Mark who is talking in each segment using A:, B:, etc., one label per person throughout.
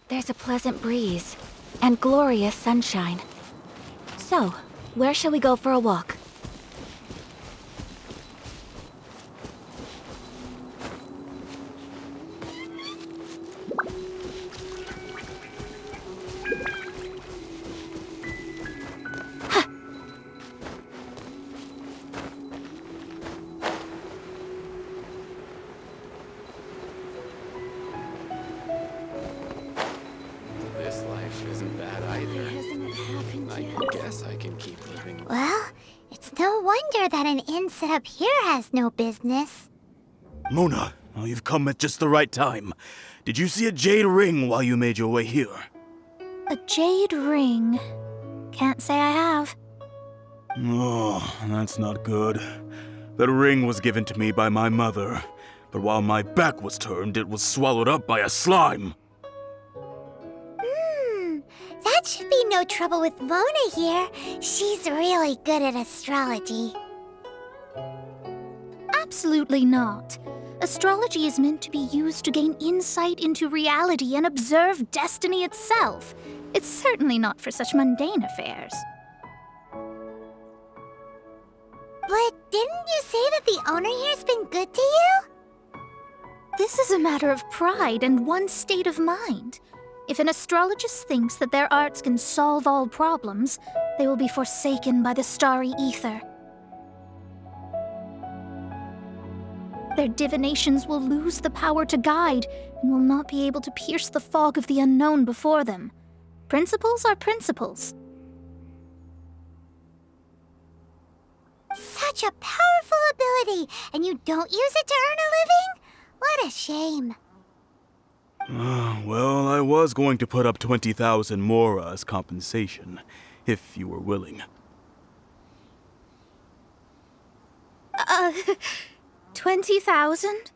A: There's a pleasant breeze and glorious sunshine. So, where shall we go for a walk?
B: This life isn't bad either. I guess I can keep living.
C: Well, it's no wonder that an inn set up here has no business.
D: Mona, oh, you've come at just the right time. Did you see a jade ring while you made your way here?
E: A jade ring? Can't say I have.
D: Oh, that's not good. That ring was given to me by my mother, but while my back was turned, it was swallowed up by a slime.
C: That should be no trouble with Mona here. She's really good at astrology.
E: Absolutely not. Astrology is meant to be used to gain insight into reality and observe destiny itself. It's certainly not for such mundane affairs.
C: But didn't you say that the owner here's been good to you?
E: This is a matter of pride and one's state of mind. If an astrologist thinks that their arts can solve all problems, they will be forsaken by the starry ether. Their divinations will lose the power to guide and will not be able to pierce the fog of the unknown before them. Principles are principles.
C: Such a powerful ability, and you don't use it to earn a living? What a shame.
D: Well, I was going to put up 20,000 mora as compensation, if you were willing.
E: 20,000?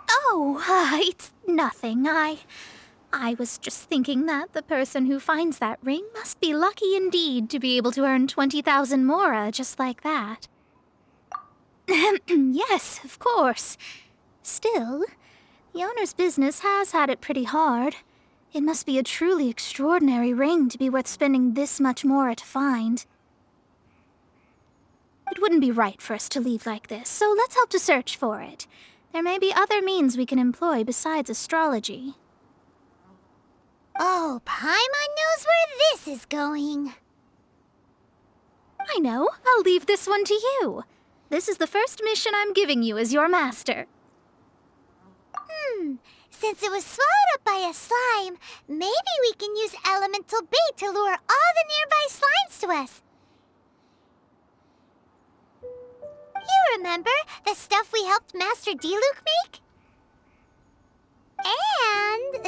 E: Oh, it's nothing. I was just thinking that the person who finds that ring must be lucky indeed to be able to earn 20,000 mora just like that. Yes, of course. Still, the owner's business has had it pretty hard. It must be a truly extraordinary ring to be worth spending this much mora to find. It wouldn't be right for us to leave like this, so let's help to search for it. There may be other means we can employ besides astrology.
C: Oh, Paimon knows where this is going.
E: I know. I'll leave this one to you. This is the first mission I'm giving you as your master.
C: Since it was swallowed up by a slime, maybe we can use elemental bait to lure all the nearby slimes to us. You remember the stuff we helped Master Diluc make? And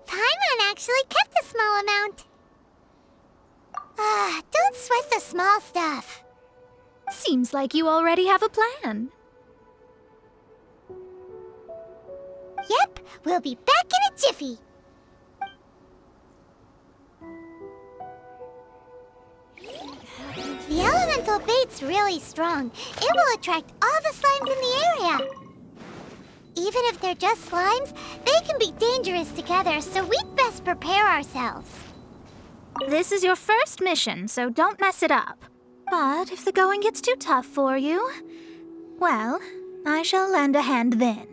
C: Paimon actually kept a small amount. Don't sweat the small stuff.
E: Seems like you already have a plan.
C: Yep, we'll be back in a jiffy. The elemental bait's really strong. It will attract all the slimes in the area. Even if they're just slimes, they can be dangerous together, so we'd best prepare ourselves.
E: This is your first mission, so don't mess it up. But if the going gets too tough for you, well, I shall lend a hand then.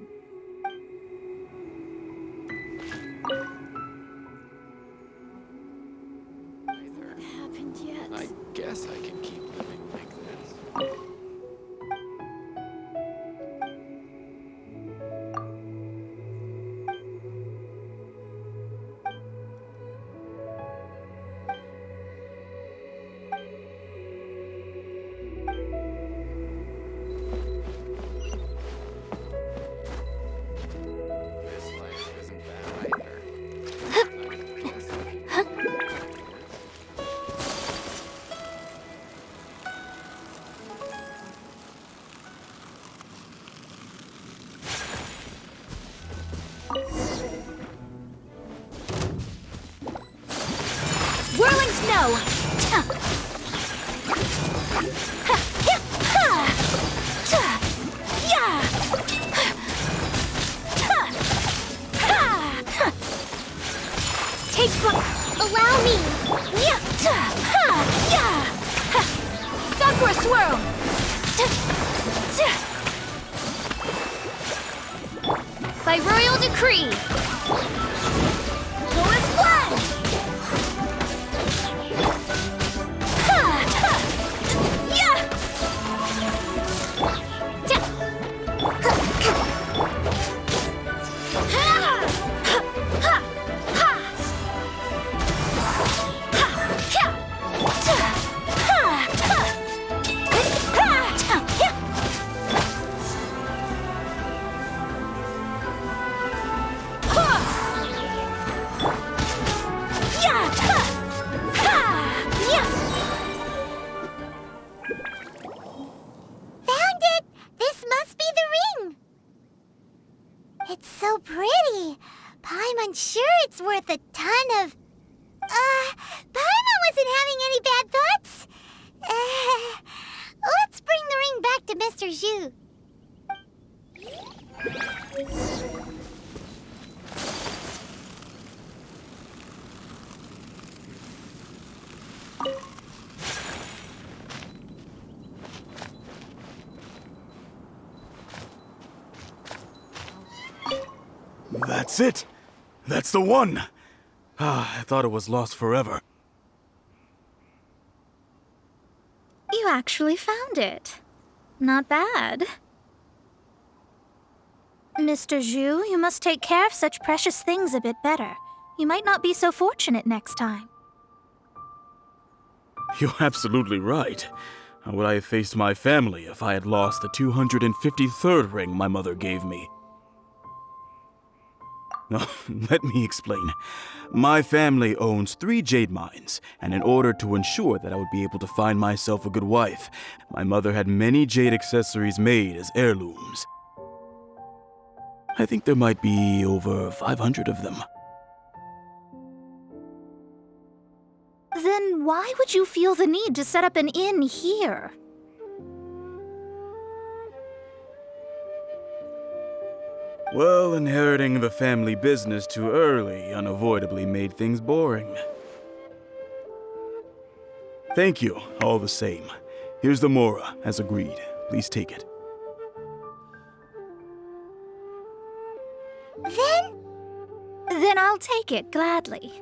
B: What happened yet? I guess I can keep living like this. This life isn't bad either. I guess I can keep living like this.
A: Whirling snow! Take flight.
C: Allow me.
A: Sakura swirl. By royal decree. Lowest flag.
C: Found it! This must be the ring! It's so pretty. Paimon's sure it's worth a ton of... Paimon wasn't having any bad thoughts? Let's bring the ring back to Mr. Zhu.
D: That's it! That's the one! I thought it was lost forever.
E: You actually found it. Not bad. Mr. Zhu, you must take care of such precious things a bit better. You might not be so fortunate next time.
D: You're absolutely right. How would I have faced my family if I had lost the 253rd ring my mother gave me? Now, let me explain. My family owns 3 jade mines, and in order to ensure that I would be able to find myself a good wife, my mother had many jade accessories made as heirlooms. I think there might be over 500 of them.
E: Then why would you feel the need to set up an inn here?
D: Well, inheriting the family business too early unavoidably made things boring. Thank you, all the same. Here's the Mora, as agreed. Please take it.
E: Then I'll take it gladly.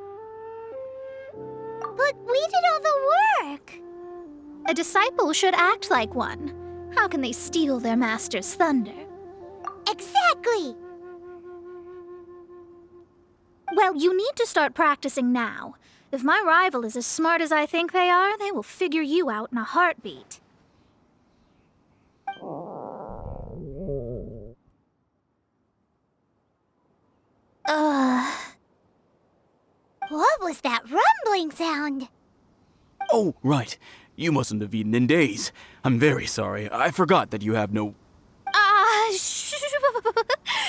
C: But we did all the work.
E: A disciple should act like one. How can they steal their master's thunder?
C: Exactly.
E: Well, you need to start practicing now. If my rival is as smart as I think they are, they will figure you out in a heartbeat.
C: What was that rumbling sound?
D: Oh, right. You mustn't have eaten in days. I'm very sorry. I forgot that you have no...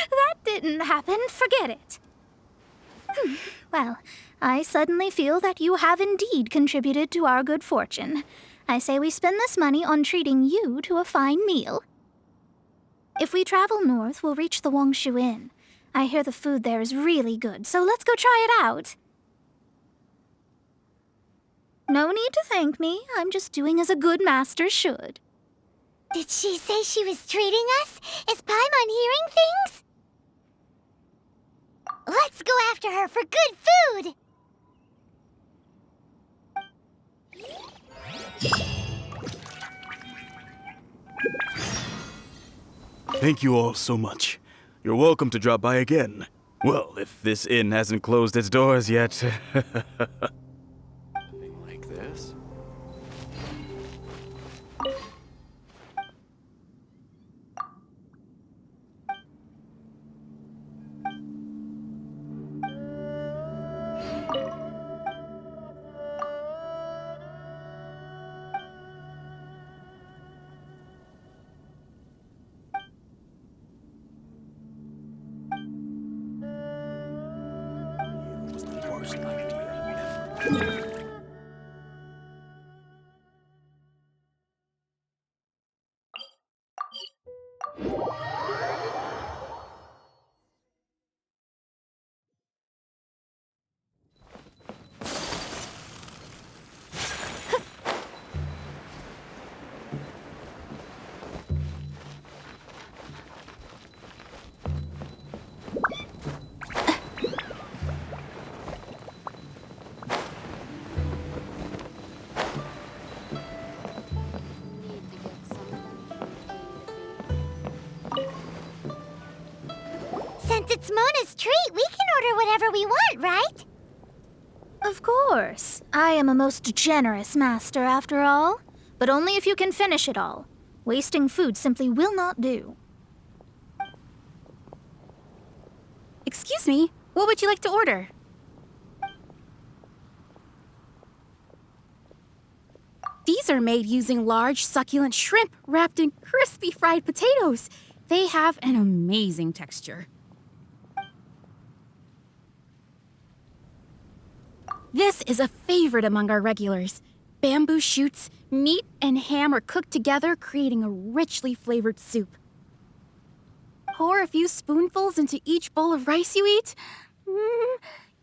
E: That didn't happen. Forget it. Well, I suddenly feel that you have indeed contributed to our good fortune. I say we spend this money on treating you to a fine meal. If we travel north, we'll reach the Wongshu Inn. I hear the food there is really good, so let's go try it out. No need to thank me. I'm just doing as a good master should.
C: Did she say she was treating us? Is Paimon hearing things? Let's go after her for good food!
D: Thank you all so much. You're welcome to drop by again. Well, if this inn hasn't closed its doors yet.
B: Something like this.
D: It was the worst idea ever.
C: it's Mona's treat, we can order whatever we want, right?
E: Of course. I am a most generous master, after all. But only if you can finish it all. Wasting food simply will not do.
F: Excuse me, what would you like to order? These are made using large, succulent shrimp wrapped in crispy fried potatoes. They have an amazing texture. This is a favorite among our regulars. Bamboo shoots, meat, and ham are cooked together, creating a richly flavored soup. Pour a few spoonfuls into each bowl of rice you eat.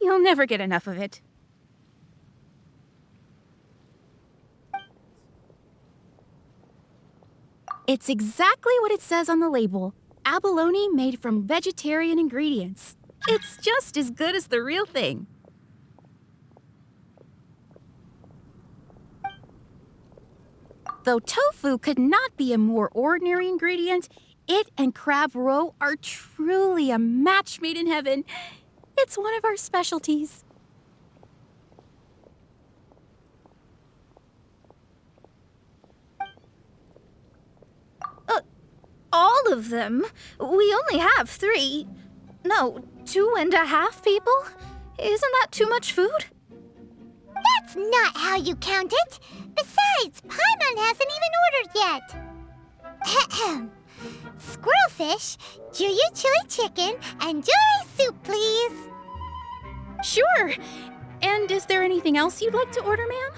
F: You'll never get enough of it. It's exactly what it says on the label. Abalone made from vegetarian ingredients. It's just as good as the real thing. Though tofu could not be a more ordinary ingredient, it and crab roe are truly a match made in heaven. It's one of our specialties.
E: All of them? We only have 3. No, 2.5 people? Isn't that too much food?
C: That's not how you count it. Besides, Paimon hasn't even ordered yet. Squirrelfish, Juyu chili chicken, and jewelry soup, please.
F: Sure. And is there anything else you'd like to order, ma'am?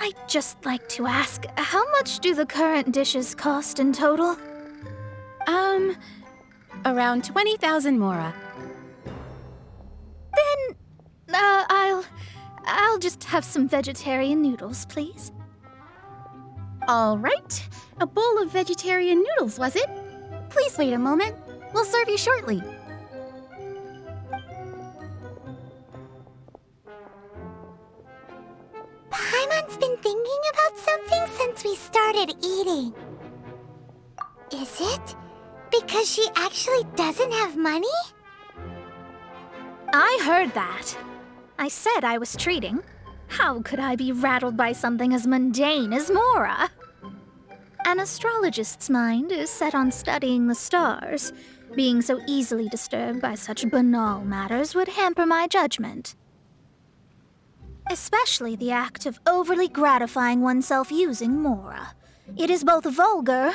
E: I'd just like to ask, how much do the current dishes cost in total?
F: Around 20,000 mora.
E: Then, I'll just have some vegetarian noodles, please.
F: All right. A bowl of vegetarian noodles, was it? Please wait a moment. We'll serve you shortly.
C: Paimon's been thinking about something since we started eating. Is it because she actually doesn't have money?
E: I heard that. I said I was treating. How could I be rattled by something as mundane as Mora? An astrologist's mind is set on studying the stars. Being so easily disturbed by such banal matters would hamper my judgment. Especially the act of overly gratifying oneself using Mora. It is both vulgar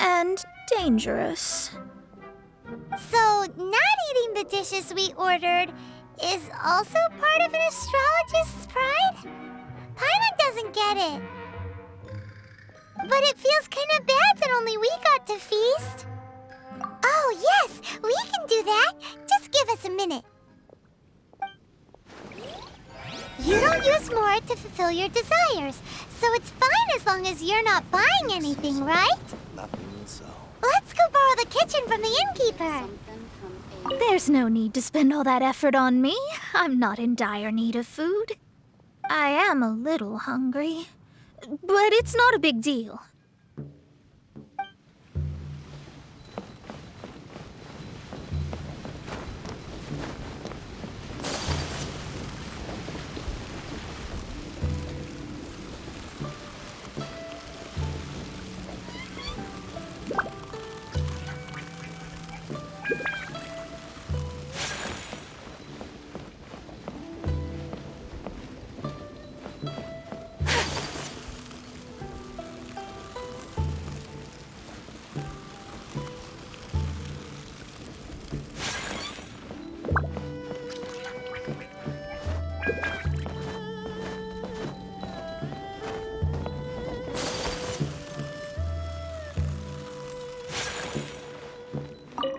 E: and dangerous.
C: So, not eating the dishes we ordered is also part of an astrologist's pride? Paimon doesn't get it. But it feels kind of bad that only we got to feast. Oh, yes, we can do that. Just give us a minute. You don't use Mora to fulfill your desires, so it's fine as long as you're not buying anything, right?
B: Nothing so.
C: Let's go borrow the kitchen from the innkeeper.
E: There's no need to spend all that effort on me. I'm not in dire need of food. I am a little hungry, but it's not a big deal.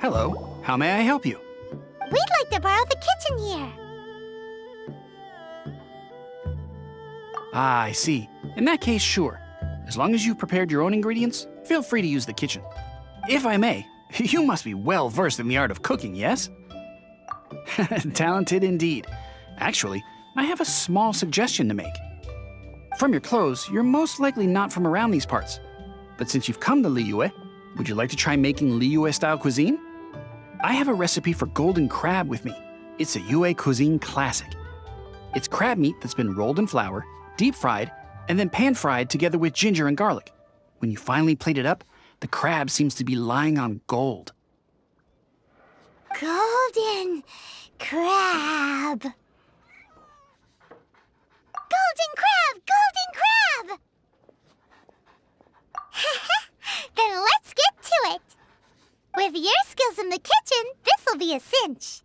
G: Hello, how may I help you?
C: We'd like to borrow the kitchen here.
G: Ah, I see. In that case, sure. As long as you've prepared your own ingredients, feel free to use the kitchen. If I may, you must be well versed in the art of cooking, yes? Talented indeed. Actually, I have a small suggestion to make. From your clothes, you're most likely not from around these parts. But since you've come to Liyue, would you like to try making Liyue-style cuisine? I have a recipe for golden crab with me. It's a Yue cuisine classic. It's crab meat that's been rolled in flour, deep fried, and then pan-fried together with ginger and garlic. When you finally plate it up, the crab seems to be lying on gold.
C: Golden crab. Golden crab! Golden crab! Then let's get to it. With your skills in the kitchen, this'll be a cinch.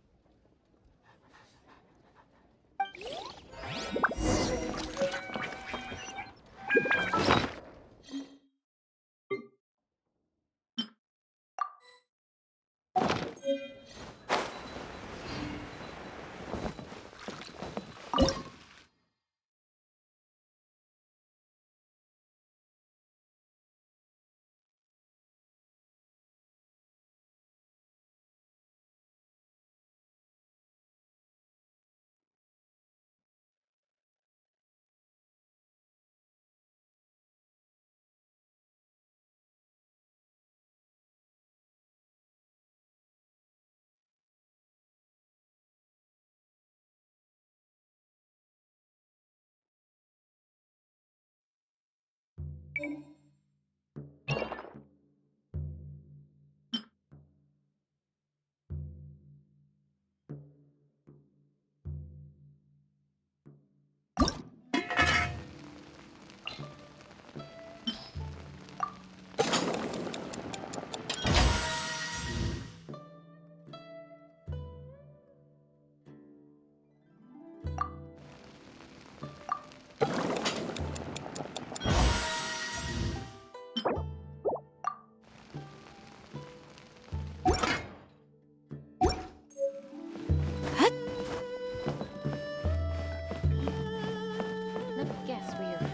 H: Let me guess where you're from.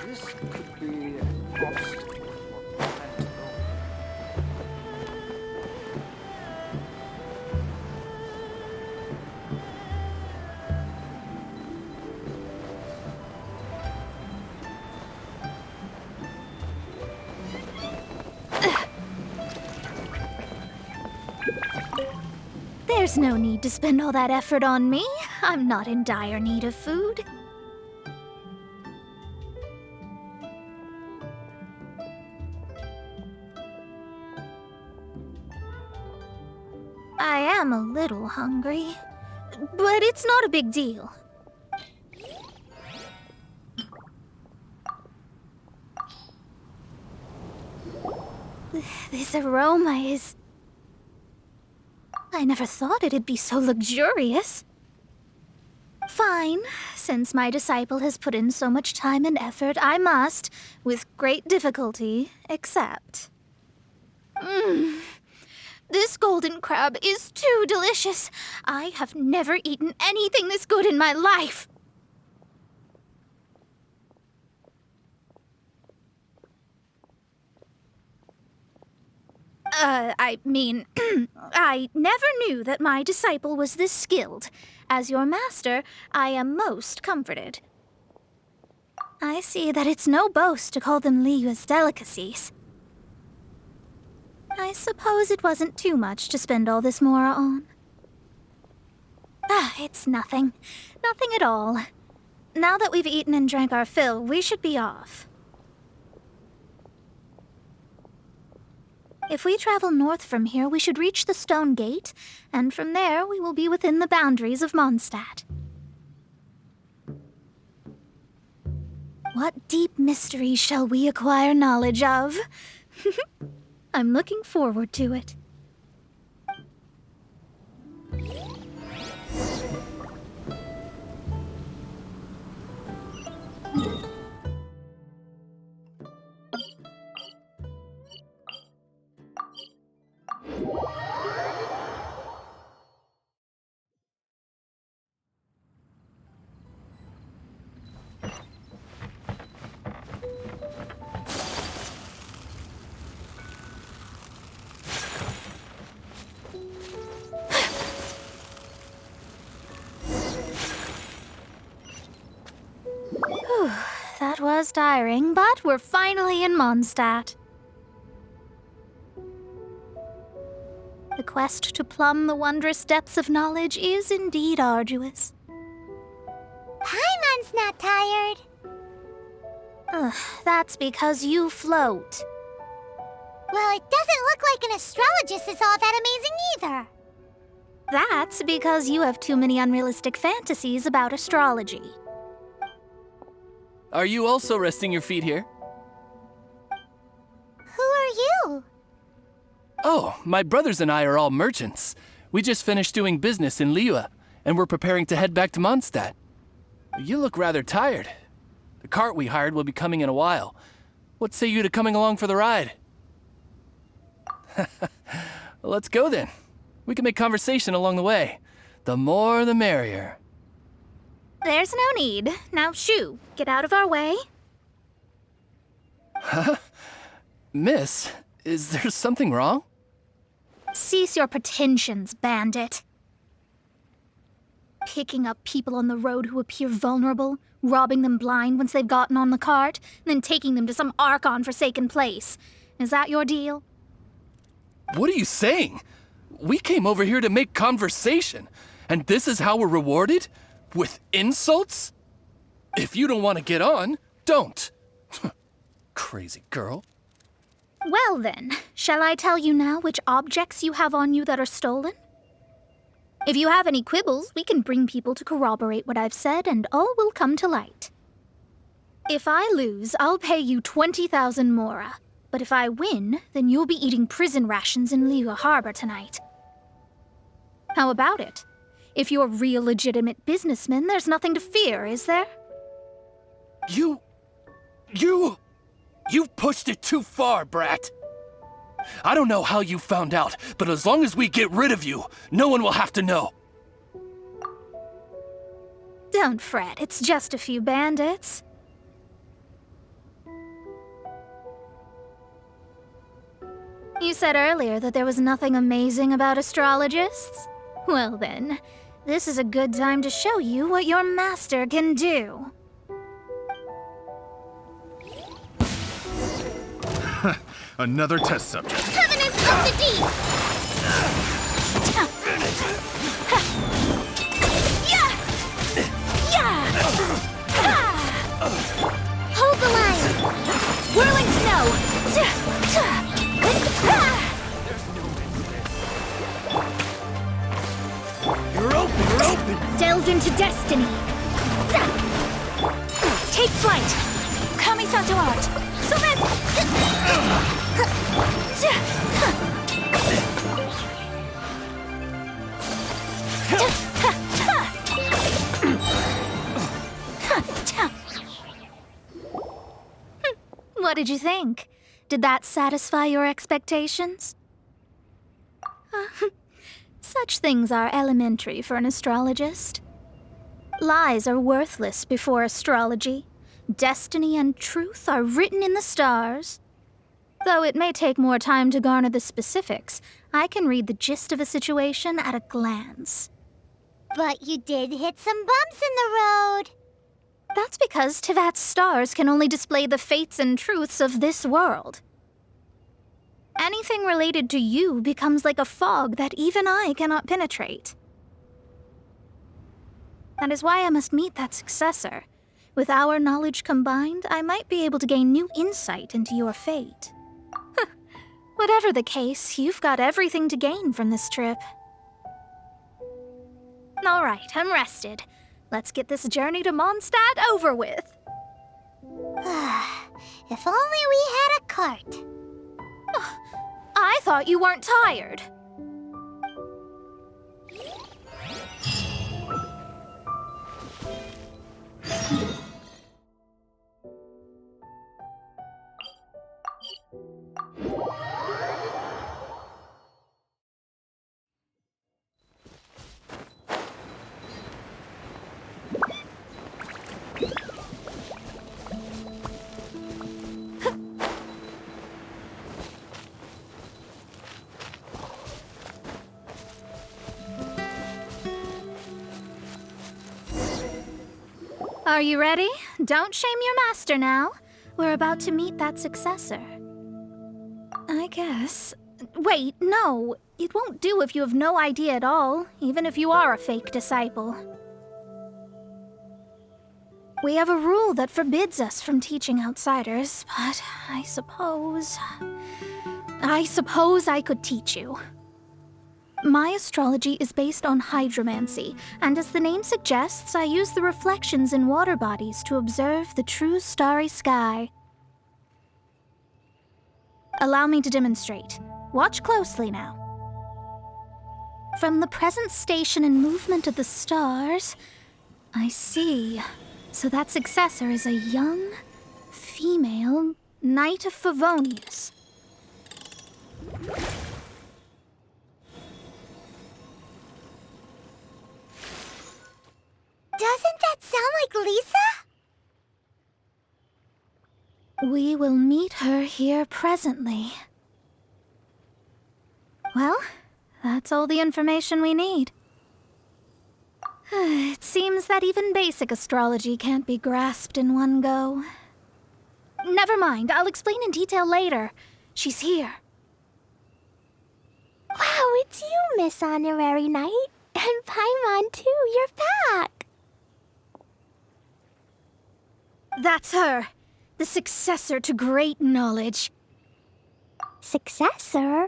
B: This could be an obstacle for plan to go.
E: There's no need to spend all that effort on me. I'm not in dire need of food. I am a little hungry, but it's not a big deal. This aroma is... I never thought it'd be so luxurious. Fine. Since my disciple has put in so much time and effort, I must, with great difficulty, accept. This golden crab is too delicious. I have never eaten anything this good in my life. I never knew that my disciple was this skilled. As your master, I am most comforted. I see that it's no boast to call them Liyue's delicacies. I suppose it wasn't too much to spend all this mora on. It's nothing. Nothing at all. Now that we've eaten and drank our fill, we should be off. If we travel north from here, we should reach the Stone Gate, and from there we will be within the boundaries of Mondstadt. What deep mysteries shall we acquire knowledge of? I'm looking forward to it. was tiring, but we're finally in Mondstadt. The quest to plumb the wondrous depths of knowledge is indeed arduous.
C: Paimon's not tired.
E: Ugh, that's because you float.
C: Well, it doesn't look like an astrologist is all that amazing either.
E: That's because you have too many unrealistic fantasies about astrology.
I: Are you also resting your feet here?
C: Who are you?
I: Oh, my brothers and I are all merchants. We just finished doing business in Liyue, and we're preparing to head back to Mondstadt. You look rather tired. The cart we hired will be coming in a while. What say you to coming along for the ride? Well, let's go then. We can make conversation along the way. The more the merrier.
E: There's no need. Now shoo, get out of our way.
I: Huh? Miss, is there something wrong?
E: Cease your pretensions, bandit. Picking up people on the road who appear vulnerable, robbing them blind once they've gotten on the cart, and then taking them to some Archon-forsaken place. Is that your deal?
I: What are you saying? We came over here to make conversation, and this is how we're rewarded? With insults? If you don't want to get on, don't. Crazy girl.
E: Well then, shall I tell you now which objects you have on you that are stolen? If you have any quibbles, we can bring people to corroborate what I've said, and all will come to light. If I lose, I'll pay you 20,000 mora. But if I win, then you'll be eating prison rations in Liyue Harbor tonight. How about it? If you're real legitimate businessmen, there's nothing to fear, is there?
I: You've pushed it too far, brat. I don't know how you found out, but as long as we get rid of you, no one will have to know.
E: Don't fret, it's just a few bandits. You said earlier that there was nothing amazing about astrologists? Well then, this is a good time to show you what your master can do.
J: Another test subject.
C: Covenant of the Deep! Hold the line!
A: Whirling snow!
I: You're open!
A: Delve into destiny! Take flight! Kami-santo art!
E: What did you think? Did that satisfy your expectations? Such things are elementary for an astrologist. Lies are worthless before astrology. Destiny and truth are written in the stars. Though it may take more time to garner the specifics, I can read the gist of a situation at a glance.
C: But you did hit some bumps in the road.
E: That's because Tevat's stars can only display the fates and truths of this world. Anything related to you becomes like a fog that even I cannot penetrate. That is why I must meet that successor. With our knowledge combined, I might be able to gain new insight into your fate. Whatever the case, you've got everything to gain from this trip. All right, I'm rested. Let's get this journey to Mondstadt over with.
C: If only we had a cart.
E: I thought you weren't tired. Are you ready? Don't shame your master now. We're about to meet that successor. I guess. Wait, no. It won't do if you have no idea at all, even if you are a fake disciple. We have a rule that forbids us from teaching outsiders, but I suppose I could teach you. My astrology is based on hydromancy, and as the name suggests, I use the reflections in water bodies to observe the true starry sky. Allow me to demonstrate. Watch closely now. From the present station and movement of the stars, I see. So that successor is a young, female Knight of Favonius.
C: Doesn't that sound like Lisa?
E: We will meet her here presently. Well, that's all the information we need. It seems that even basic astrology can't be grasped in one go. Never mind, I'll explain in detail later. She's here.
C: Wow, it's you, Miss Honorary Knight. And Paimon, too, you're back.
E: That's her, the successor to great knowledge.
C: Successor?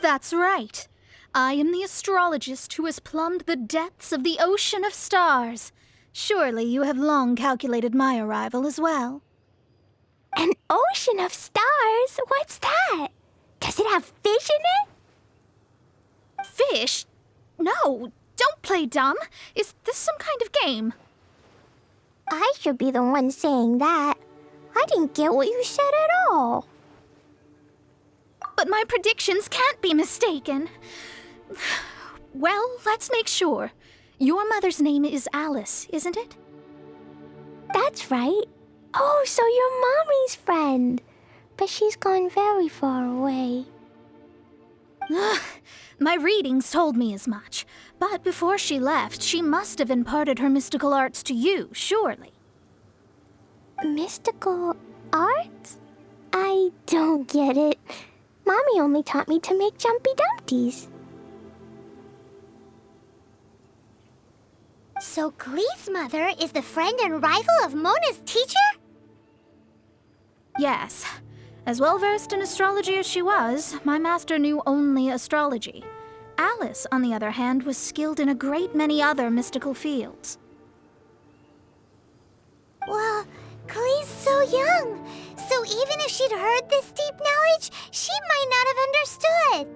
E: That's right. I am the astrologist who has plumbed the depths of the ocean of stars. Surely you have long calculated my arrival as well.
C: An ocean of stars? What's that? Does it have fish in it?
E: Fish? No, don't play dumb. Is this some kind of game?
C: I should be the one saying that. I didn't get what you said at all.
E: But my predictions can't be mistaken. Well, let's make sure. Your mother's name is Alice, isn't it?
C: That's right. Oh, so you're Mommy's friend. But she's gone very far away.
E: My readings told me as much. But before she left, she must have imparted her mystical arts to you, surely.
C: Mystical arts? I don't get it. Mommy only taught me to make Jumpy Dumpties. So Glee's mother is the friend and rival of Mona's teacher?
E: Yes. As well-versed in astrology as she was, my master knew only astrology. Alice, on the other hand, was skilled in a great many other mystical fields.
C: Well, Glee's so young. So even if she'd heard this deep knowledge, she might not have understood.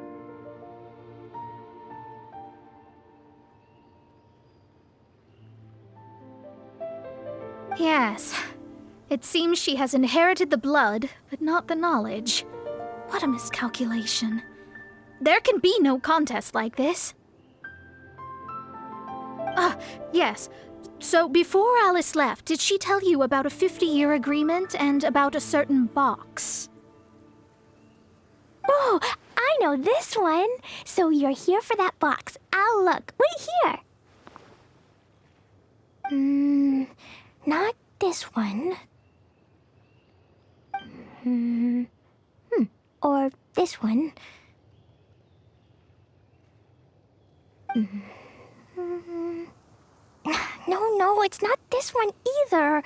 E: Yes. It seems she has inherited the blood, but not the knowledge. What a miscalculation. There can be no contest like this. Ah, yes. So before Alice left, did she tell you about a 50-year agreement and about a certain box?
C: Oh, I know this one. So you're here for that box. I'll look. Wait here. Not this one. Or this one. No, it's not this one either.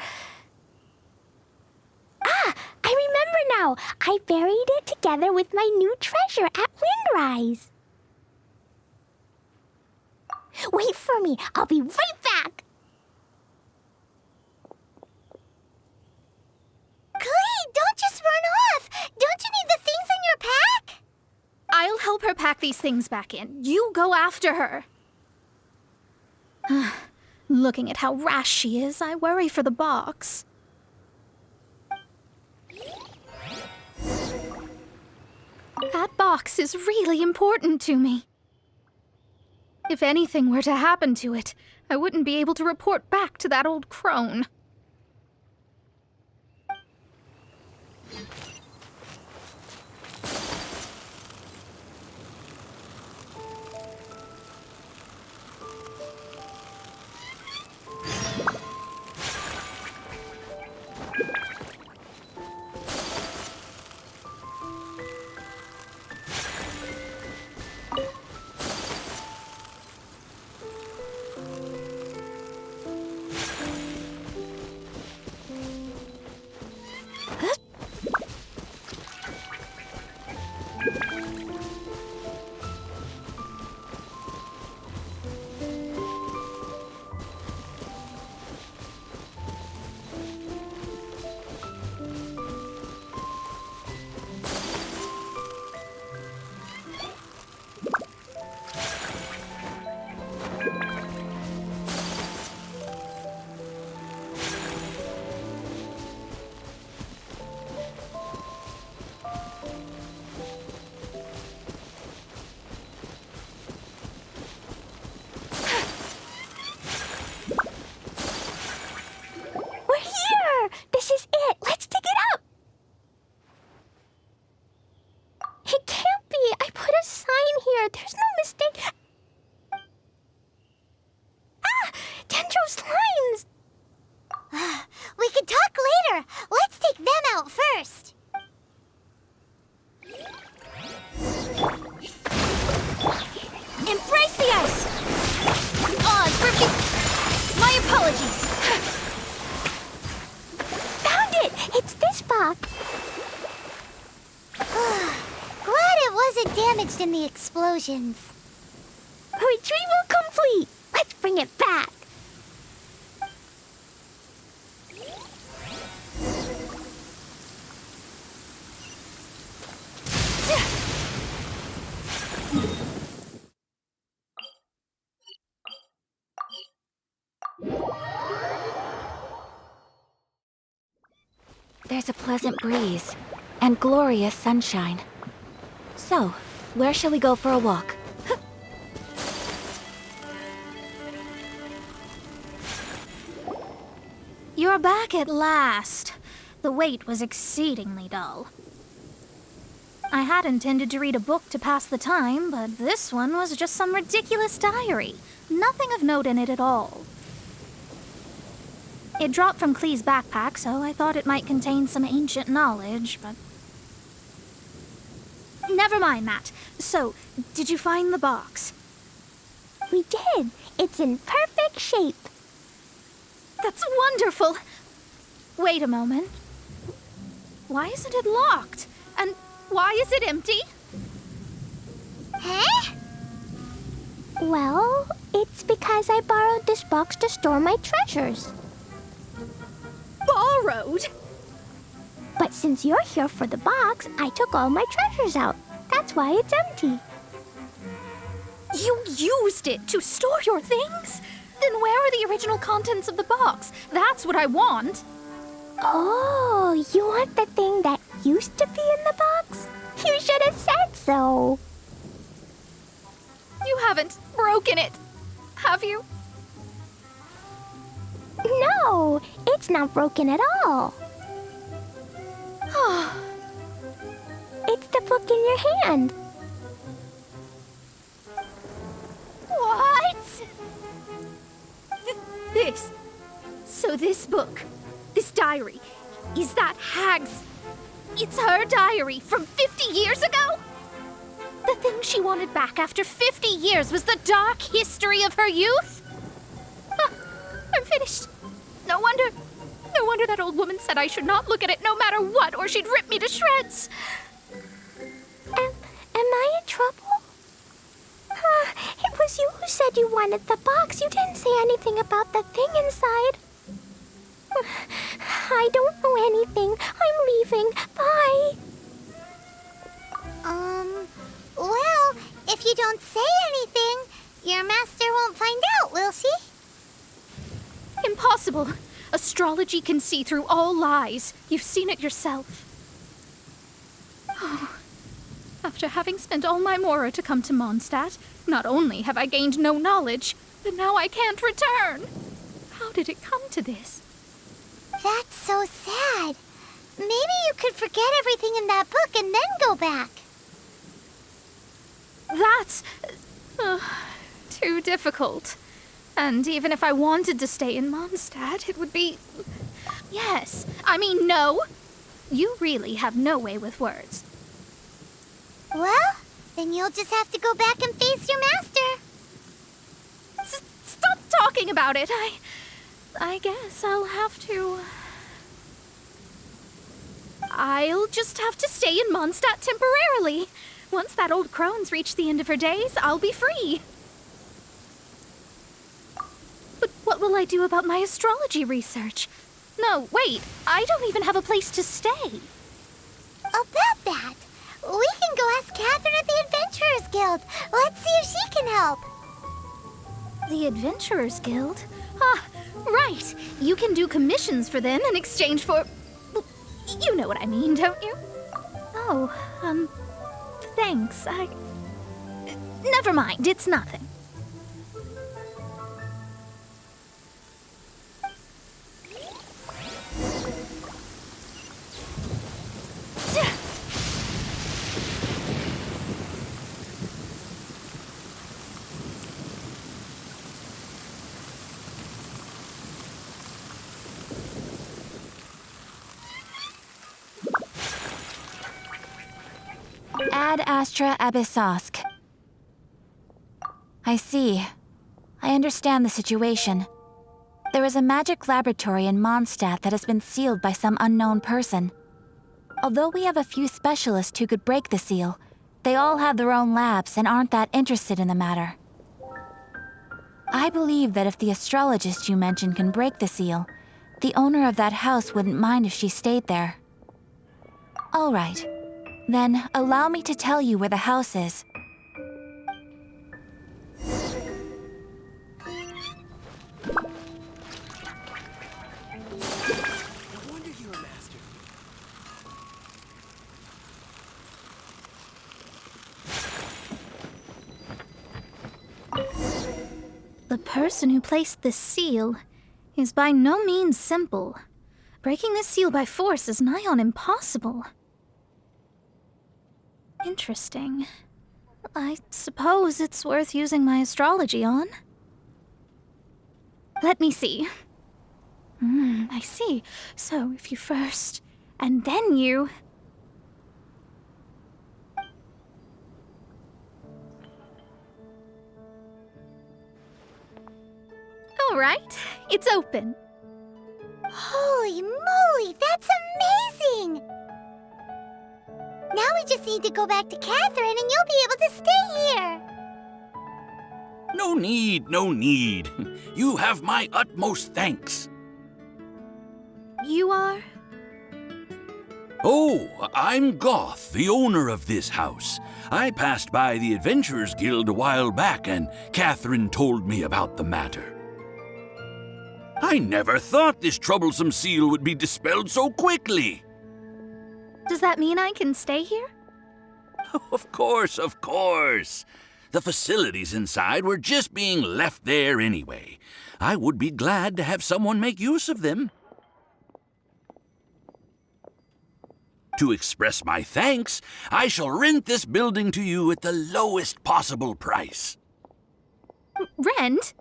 C: Ah, I remember now. I buried it together with my new treasure at Windrise. Wait for me. I'll be right back. Glee, don't just run off. Don't you need the things in your pack?
E: I'll help her pack these things back in. You go after her. Looking at how rash she is, I worry for the box. That box is really important to me. If anything were to happen to it, I wouldn't be able to report back to that old crone.
C: damaged in the explosions.
K: Retrieval complete! Let's bring it back!
A: There's a pleasant breeze and glorious sunshine. So, where shall we go for a walk?
E: You're back at last. The wait was exceedingly dull. I had intended to read a book to pass the time, but this one was just some ridiculous diary. Nothing of note in it at all. It dropped from Clee's backpack, so I thought it might contain some ancient knowledge, but... Never mind that. So, did you find the box?
K: We did. It's in perfect shape.
E: That's wonderful! Wait a moment. Why isn't it locked? And why is it empty?
C: Huh?
K: Well, it's because I borrowed this box to store my treasures.
E: Borrowed?
K: But since you're here for the box, I took all my treasures out. That's why it's empty.
E: You used it to store your things? Then where are the original contents of the box? That's what I want.
K: Oh, you want the thing that used to be in the box? You should have said so.
E: You haven't broken it, have you?
K: No, it's not broken at all. It's the book in your hand.
E: What? This book, this diary, is that Hag's? It's her diary from 50 years ago? The thing she wanted back after 50 years was the dark history of her youth? I'm finished. No wonder that old woman said I should not look at it no matter what, or she'd rip me to shreds.
K: Am I in trouble? It was you who said you wanted the box. You didn't say anything about the thing inside. I don't know anything. I'm leaving. Bye.
C: Well, if you don't say anything, your master won't find out, will she?
E: Impossible. Astrology can see through all lies. You've seen it yourself. Oh. After having spent all my mora to come to Mondstadt, not only have I gained no knowledge, but now I can't return. How did it come to this?
C: That's so sad. Maybe you could forget everything in that book and then go back.
E: That's... too difficult. And even if I wanted to stay in Mondstadt, it would be... Yes, I mean no. You really have no way with words.
C: Well, then you'll just have to go back and face your master.
E: Stop talking about it. I guess I'll have to... I'll just have to stay in Mondstadt temporarily. Once that old crone's reached the end of her days, I'll be free. But what will I do about my astrology research? No, wait, I don't even have a place to stay.
C: About that, we can go ask Catherine at the Adventurers Guild. Let's see if she can help.
E: The Adventurers Guild? Ah, right. You can do commissions for them in exchange for... Well, you know what I mean, don't you? Oh, thanks. Never mind, it's nothing.
A: Ad Astra Abyssosk. I see. I understand the situation. There is a magic laboratory in Mondstadt that has been sealed by some unknown person. Although we have a few specialists who could break the seal, they all have their own labs and aren't that interested in the matter. I believe that if the astrologist you mentioned can break the seal, the owner of that house wouldn't mind if she stayed there. All right. Then allow me to tell you where the house is.
E: The person who placed this seal is by no means simple. Breaking this seal by force is nigh on impossible. Interesting. I suppose it's worth using my astrology on. Let me see. I see. So if you first, and then you... All right, it's open.
C: Holy moly, that's amazing! Now we just need to go back to Catherine and you'll be able to stay here!
L: No need, no need. You have my utmost thanks.
E: You are?
L: Oh, I'm Goth, the owner of this house. I passed by the Adventurers Guild a while back and Catherine told me about the matter. I never thought this troublesome seal would be dispelled so quickly.
E: Does that mean I can stay here?
L: Of course, of course. The facilities inside were just being left there anyway. I would be glad to have someone make use of them. To express my thanks, I shall rent this building to you at the lowest possible price.
E: Rent?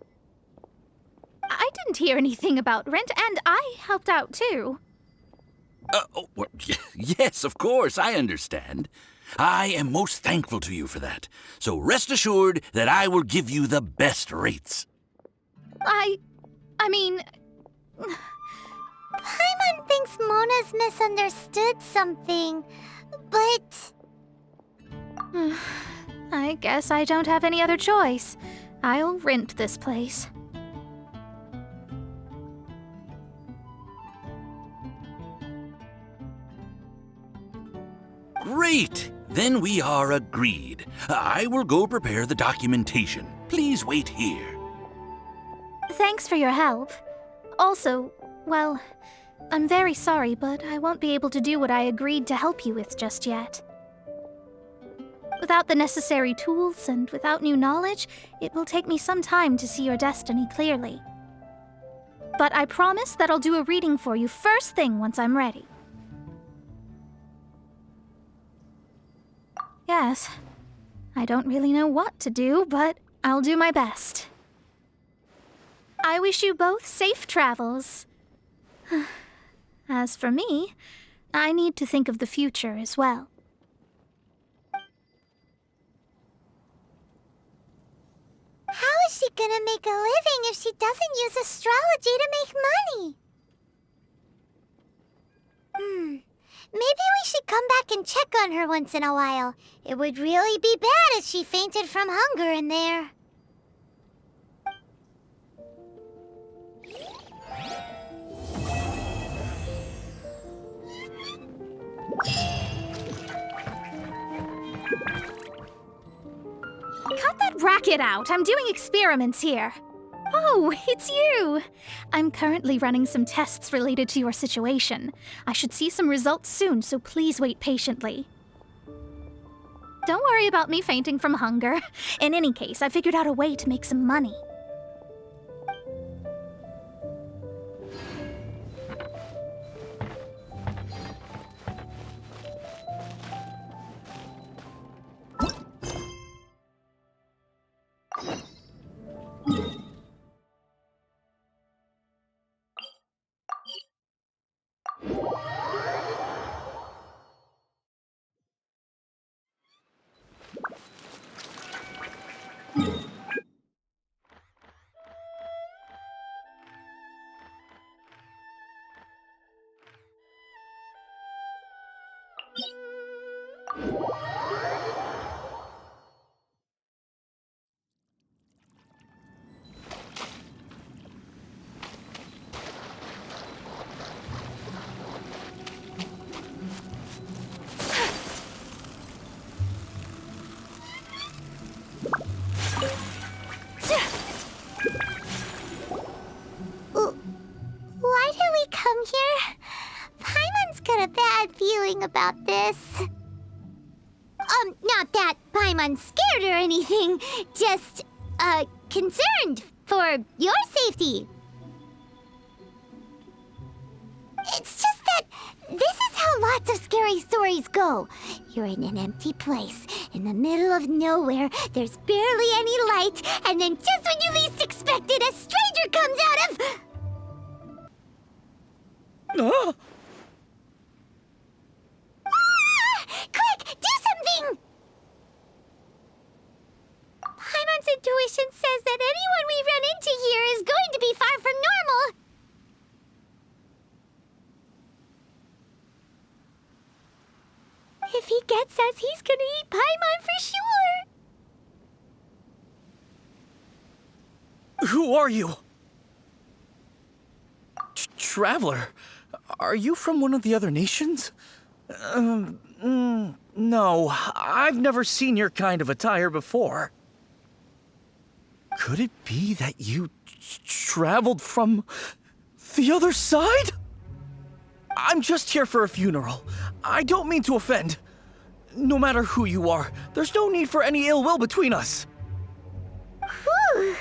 E: I didn't hear anything about rent, and I helped out too.
L: Well, yes, of course, I understand. I am most thankful to you for that. So rest assured that I will give you the best rates.
E: I mean...
C: Paimon thinks Mona's misunderstood something, but...
E: I guess I don't have any other choice. I'll rent this place.
L: Great! Then we are agreed. I will go prepare the documentation. Please wait here.
E: Thanks for your help. Also, well, I'm very sorry, but I won't be able to do what I agreed to help you with just yet. Without the necessary tools and without new knowledge, it will take me some time to see your destiny clearly. But I promise that I'll do a reading for you first thing once I'm ready. Yes, I don't really know what to do, but I'll do my best. I wish you both safe travels. As for me, I need to think of the future as well.
C: How is she gonna make a living if she doesn't use astrology to make money? Maybe we should come back and check on her once in a while. It would really be bad if she fainted from hunger in there.
E: Cut that racket out! I'm doing experiments here. Oh, it's you! I'm currently running some tests related to your situation. I should see some results soon, so please wait patiently. Don't worry about me fainting from hunger. In any case, I figured out a way to make some money.
C: Not that Paimon's scared or anything. Just, concerned for your safety. It's just that this is how lots of scary stories go. You're in an empty place, in the middle of nowhere, there's barely any light, and then just when you least expect it, a stranger comes out of... Ah! Quick, do something! Paimon's intuition says that anyone we run into here is going to be far from normal. If he gets us, he's gonna eat Paimon for sure.
M: Who are you? Traveler, are you from one of the other nations? No, I've never seen your kind of attire before. Could it be that you traveled from the other side? I'm just here for a funeral. I don't mean to offend. No matter who you are, there's no need for any ill will between us.
C: Whew.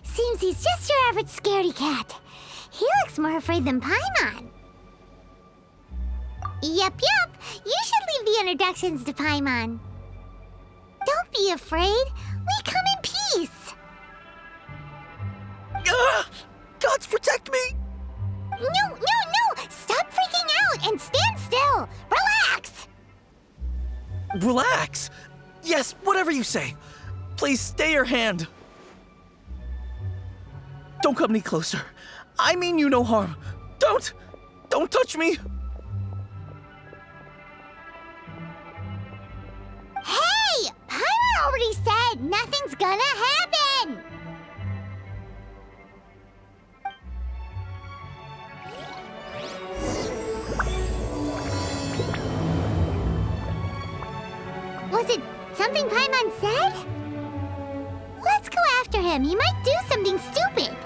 C: Seems he's just your average scaredy cat. He looks more afraid than Paimon. Yep. You should leave the introductions to Paimon. Don't be afraid. We come in peace.
M: Gods protect me!
C: No! Stop freaking out and stand still! Relax!
M: Relax? Yes, whatever you say. Please stay your hand. Don't come any closer. I mean you no harm. Don't touch me!
C: Hey! Paimon already said nothing's gonna happen! Was it something Paimon said? Let's go after him. He might do something stupid.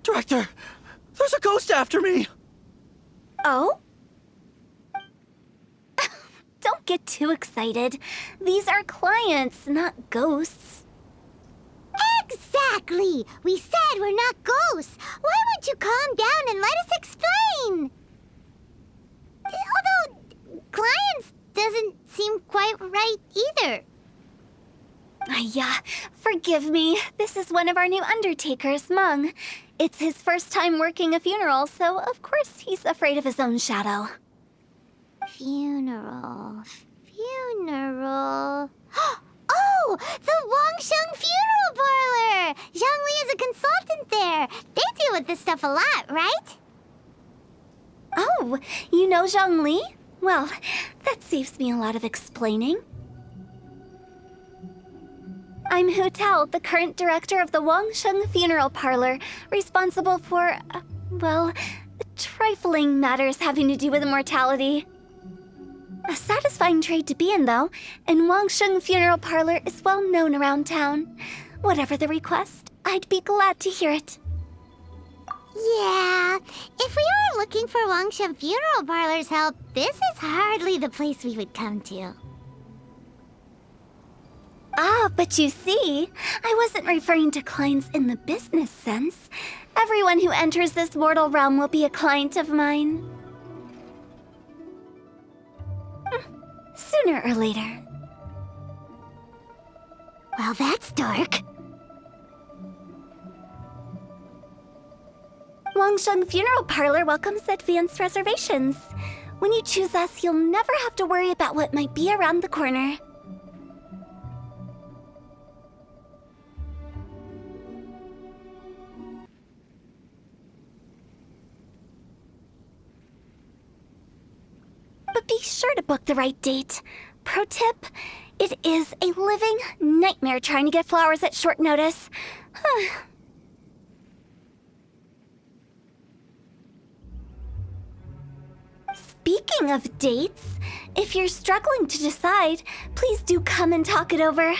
M: Director! There's a ghost after me!
F: Oh? Don't get too excited. These are clients, not ghosts.
C: Exactly! We said we're not ghosts. Why won't you calm down and let us explain? Although, clients doesn't seem quite right either.
F: Yeah, forgive me. This is one of our new undertakers, Mung. It's his first time working a funeral, so of course he's afraid of his own shadow.
C: Funeral. Oh! The Wangsheng Funeral Parlor! Zhongli is a consultant there. They deal with this stuff a lot, right?
F: Oh, you know Zhongli? Well, that saves me a lot of explaining. I'm Hu Tao, the current director of the Wangsheng Funeral Parlor, responsible for, trifling matters having to do with immortality. A satisfying trade to be in, though, and Wangsheng Funeral Parlor is well known around town. Whatever the request, I'd be glad to hear it.
C: Yeah, if we were looking for Wangsheng Funeral Parlor's help, this is hardly the place we would come to.
F: Ah, but you see, I wasn't referring to clients in the business sense. Everyone who enters this mortal realm will be a client of mine. Sooner or later.
C: Well, that's dark.
F: Wangsheng Funeral Parlor welcomes advanced reservations. When you choose us, you'll never have to worry about what might be around the corner. But be sure to book the right date. Pro tip, it is a living nightmare trying to get flowers at short notice.
K: Speaking of dates, if you're struggling to decide, please do come and talk it over.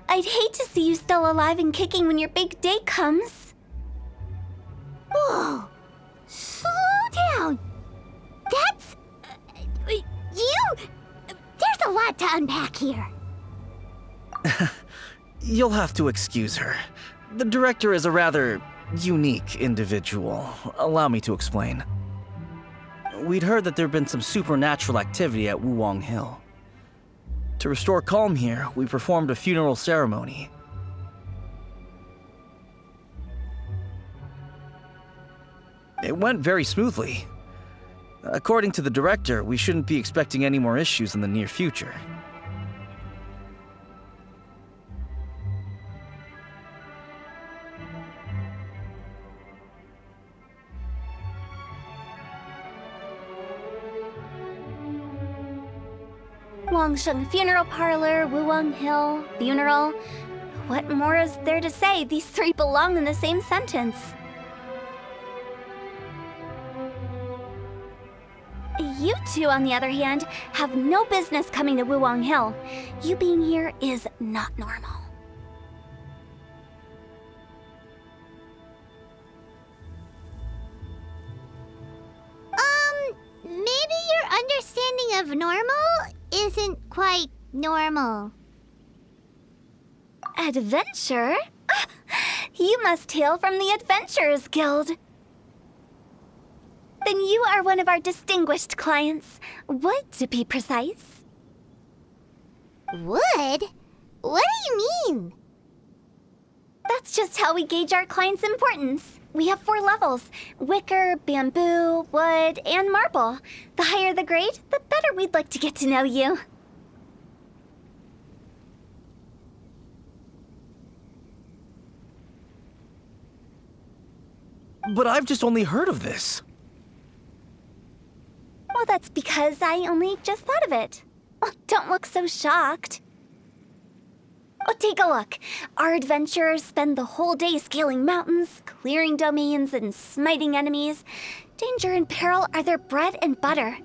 K: I'd hate to see you still alive and kicking when your big date comes.
C: Whoa! Slow down! That's... There's a lot to unpack here.
M: You'll have to excuse her. The director is a rather unique individual. Allow me to explain. We'd heard that there'd been some supernatural activity at Wuwang Hill. To restore calm here, we performed a funeral ceremony. It went very smoothly. According to the director, we shouldn't be expecting any more issues in the near future.
K: Wangsheng Funeral Parlor, Wuwang Hill, funeral. What more is there to say? These three belong in the same sentence. You two, on the other hand, have no business coming to Wuwang Hill. You being here is not normal.
C: Maybe your understanding of normal isn't quite normal.
K: Adventure? You must hail from the Adventurers Guild. Then you are one of our distinguished clients. Wood, to be precise.
C: Wood? What do you mean?
K: That's just how we gauge our clients' importance. We have 4 levels: wicker, bamboo, wood, and marble. The higher the grade, the better we'd like to get to know you.
M: But I've just only heard of this.
K: Well, that's because I only just thought of it. Oh, don't look so shocked. Oh, take a look. Our adventurers spend the whole day scaling mountains, clearing domains, and smiting enemies. Danger and peril are their bread and butter.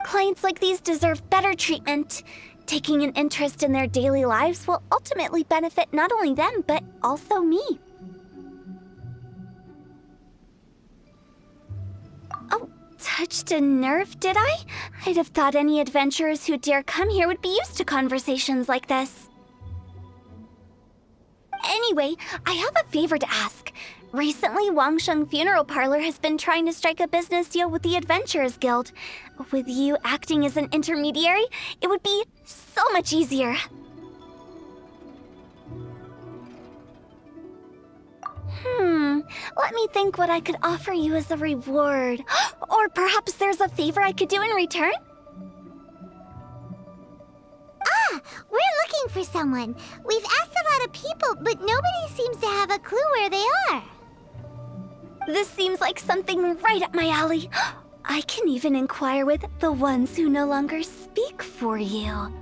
K: Clients like these deserve better treatment. Taking an interest in their daily lives will ultimately benefit not only them, but also me. Oh, touched a nerve, did I? I'd have thought any adventurers who dare come here would be used to conversations like this. Anyway, I have a favor to ask. Recently, Wangsheng Funeral Parlor has been trying to strike a business deal with the Adventurers Guild. With you acting as an intermediary, it would be so much easier. Let me think what I could offer you as a reward. Or perhaps there's a favor I could do in return?
C: Ah, we're looking for someone. We've asked a lot of people, but nobody seems to have a clue where they are.
K: This seems like something right up my alley. I can even inquire with the ones who no longer speak for you.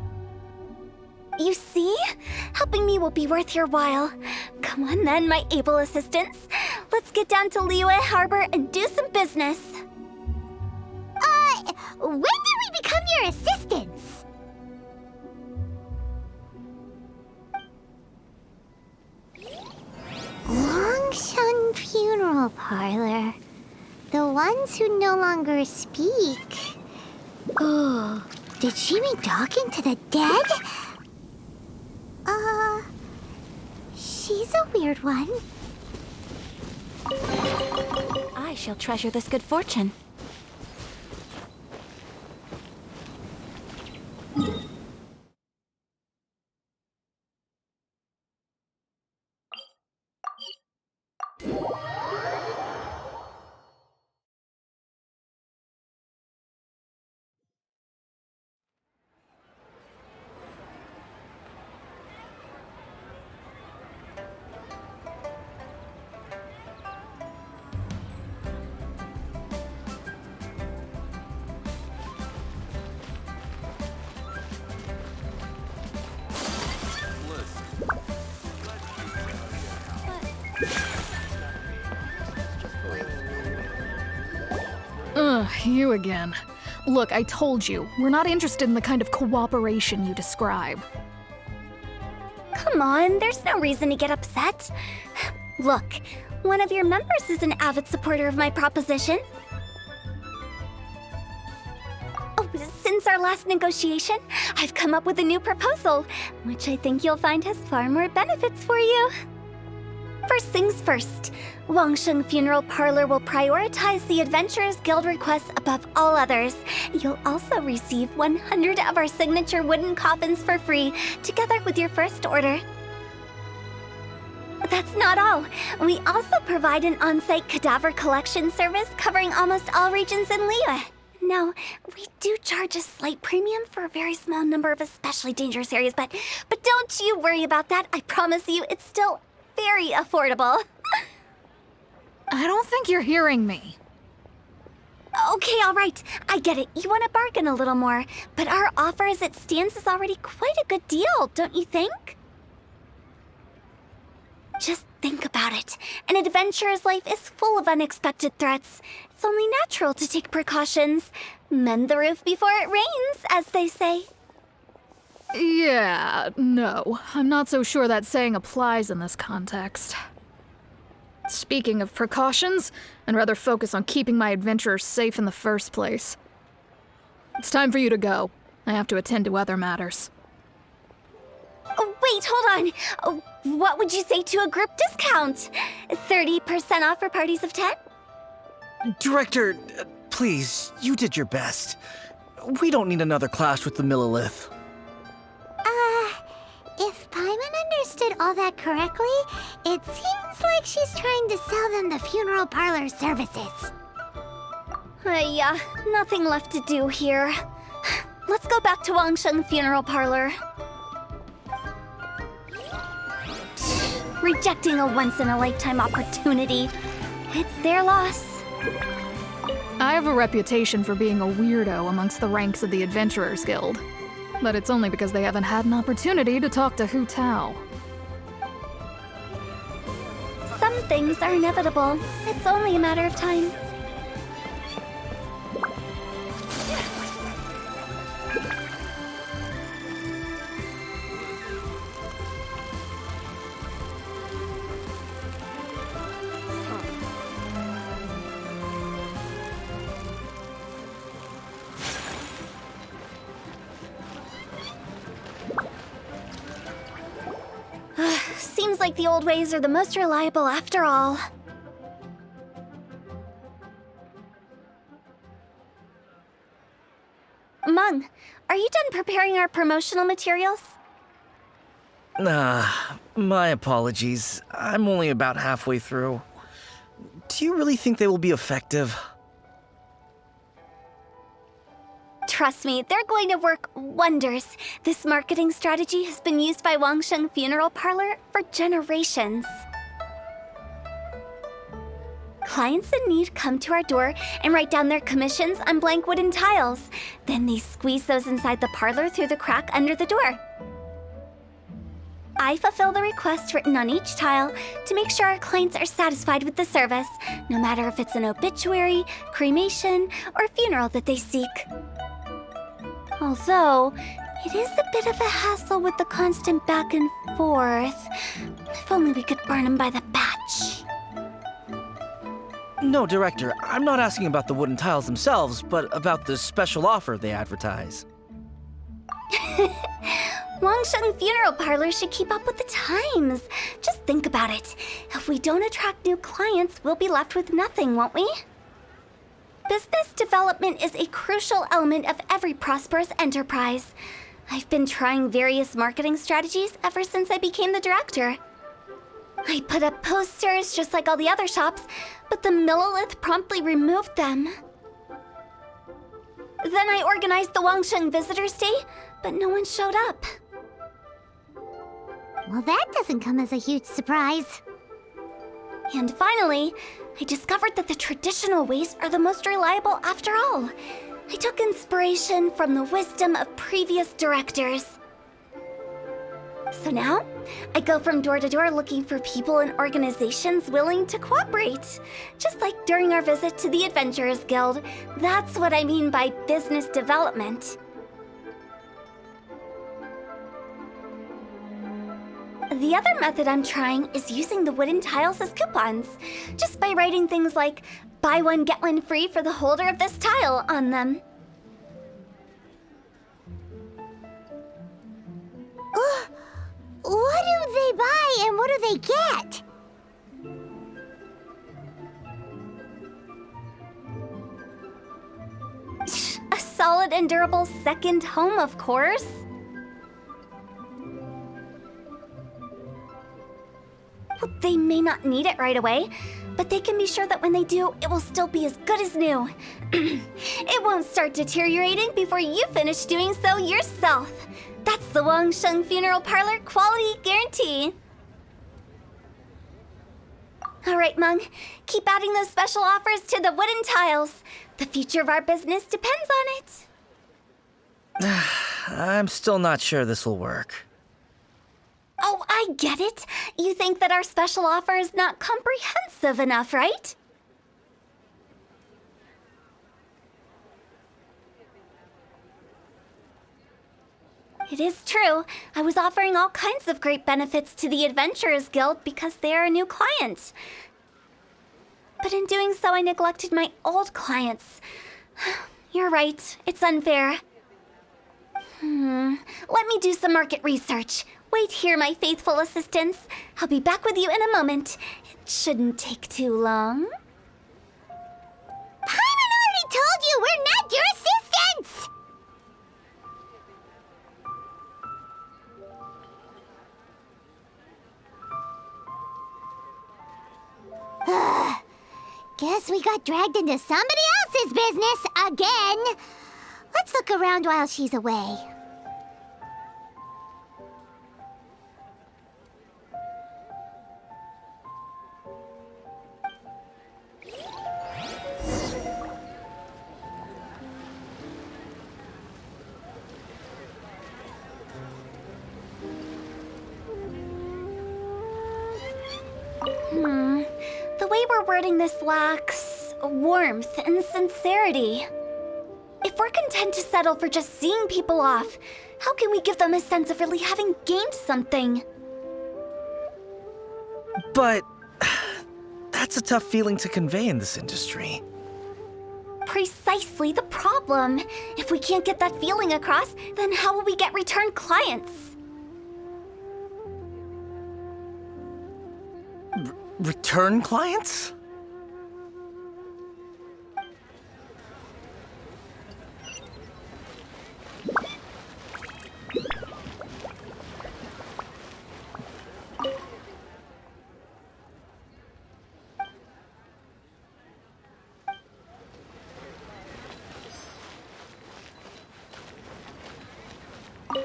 K: You see? Helping me will be worth your while. Come on then, my able assistants. Let's get down to Liyue Harbor and do some business.
C: When did we become your assistants? Wangsheng Funeral Parlor. The ones who no longer speak. Oh, did she mean talking to the dead? She's a weird one.
A: I shall treasure this good fortune.
N: You again. Look, I told you, we're not interested in the kind of cooperation you describe.
K: Come on, there's no reason to get upset. Look, one of your members is an avid supporter of my proposition. Oh, since our last negotiation, I've come up with a new proposal, which I think you'll find has far more benefits for you. First things first, Wangsheng Funeral Parlor will prioritize the Adventurers Guild requests above all others. You'll also receive 100 of our signature wooden coffins for free, together with your first order. That's not all. We also provide an on-site cadaver collection service covering almost all regions in Liyue. Now, we do charge a slight premium for a very small number of especially dangerous areas, but don't you worry about that. I promise you, it's still very affordable.
N: I don't think you're hearing me.
K: Okay, all right. I get it. You want to bargain a little more, but our offer as it stands is already quite a good deal, don't you think? Just think about it. An adventurer's life is full of unexpected threats. It's only natural to take precautions. Mend the roof before it rains, as they say.
N: Yeah, no. I'm not so sure that saying applies in this context. Speaking of precautions, I'd rather focus on keeping my adventurers safe in the first place. It's time for you to go. I have to attend to other matters.
K: Oh, wait, hold on. Oh, what would you say to a group discount? 30% off for parties of 10?
M: Director, please, you did your best. We don't need another clash with the Millilith.
C: If Paimon understood all that correctly, it seems like she's trying to sell them the funeral parlor services.
K: Yeah, nothing left to do here. Let's go back to Wangsheng Funeral Parlor. Rejecting a once-in-a-lifetime opportunity. It's their loss.
N: I have a reputation for being a weirdo amongst the ranks of the Adventurers Guild. But it's only because they haven't had an opportunity to talk to Hu Tao.
K: Some things are inevitable. It's only a matter of time. Seems like the old ways are the most reliable after all. Meng, are you done preparing our promotional materials?
M: My apologies. I'm only about halfway through. Do you really think they will be effective?
K: Trust me, they're going to work wonders. This marketing strategy has been used by Wangsheng Funeral Parlor for generations. Clients in need come to our door and write down their commissions on blank wooden tiles. Then they squeeze those inside the parlor through the crack under the door. I fulfill the request written on each tile to make sure our clients are satisfied with the service, no matter if it's an obituary, cremation, or funeral that they seek. Although, it is a bit of a hassle with the constant back and forth. If only we could burn them by the batch.
M: No, Director, I'm not asking about the wooden tiles themselves, but about the special offer they advertise.
K: Wangsheng Funeral Parlor should keep up with the times. Just think about it. If we don't attract new clients, we'll be left with nothing, won't we? Business development is a crucial element of every prosperous enterprise. I've been trying various marketing strategies ever since I became the director. I put up posters just like all the other shops, but the Millilith promptly removed them. Then I organized the Wangsheng Visitors Day, but no one showed up.
C: Well, that doesn't come as a huge surprise.
K: And finally, I discovered that the traditional ways are the most reliable after all. I took inspiration from the wisdom of previous directors. So now, I go from door to door looking for people and organizations willing to cooperate. Just like during our visit to the Adventurers Guild. That's what I mean by business development. The other method I'm trying is using the wooden tiles as coupons. Just by writing things like, buy one, get one free for the holder of this tile on them.
C: What do they buy and what do they get?
K: A solid and durable second home, of course. Well, they may not need it right away, but they can be sure that when they do, it will still be as good as new. It won't start deteriorating before you finish doing so yourself. That's the Wangsheng Funeral Parlor quality guarantee. All right, Meng, keep adding those special offers to the wooden tiles. The future of our business depends on it.
M: I'm still not sure this will work.
K: Oh, I get it. You think that our special offer is not comprehensive enough, right? It is true. I was offering all kinds of great benefits to the Adventurers Guild because they are a new client. But in doing so, I neglected my old clients. You're right. It's unfair. Let me do some market research. Wait here, my faithful assistants. I'll be back with you in a moment. It shouldn't take too long.
C: Paimon already told you we're not your assistants! Guess we got dragged into somebody else's business again. Let's look around while she's away.
K: The way we're wording this lacks warmth and sincerity. If we're content to settle for just seeing people off, how can we give them a sense of really having gained something?
M: But that's a tough feeling to convey in this industry.
K: Precisely the problem. If we can't get that feeling across, then how will we get return clients?
M: Return clients?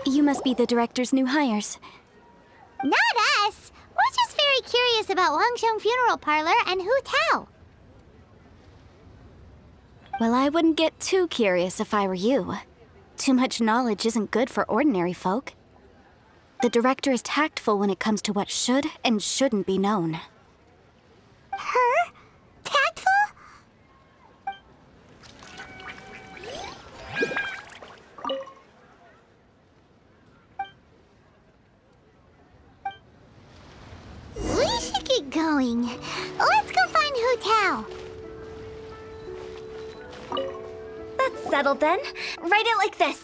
K: You must be the director's new hires.
C: Not us! We're just very curious about Wangsheng Funeral Parlor and Hu Tao.
K: Well, I wouldn't get too curious if I were you. Too much knowledge isn't good for ordinary folk. The director is tactful when it comes to what should and shouldn't be known.
C: Her? Tactful? We should get going. Let's go find Hu Tao.
K: That's settled then. Write it like this.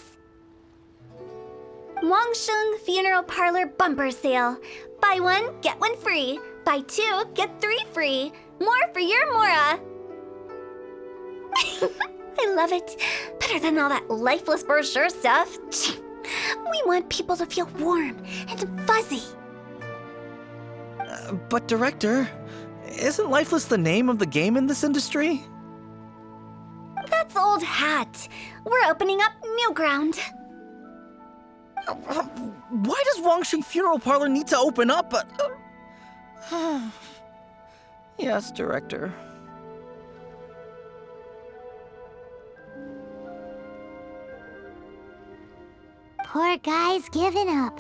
K: Wangsheng Funeral Parlor Bumper Sale. Buy one, get one free. Buy two, get three free. More for your Mora. I love it. Better than all that lifeless brochure stuff. We want people to feel warm and fuzzy.
M: But Director, isn't Lifeless the name of the game in this industry?
K: That's old hat. We're opening up new ground.
M: Why does Wangsheng Funeral Parlor need to open up? Yes, Director.
C: Poor guy's given up.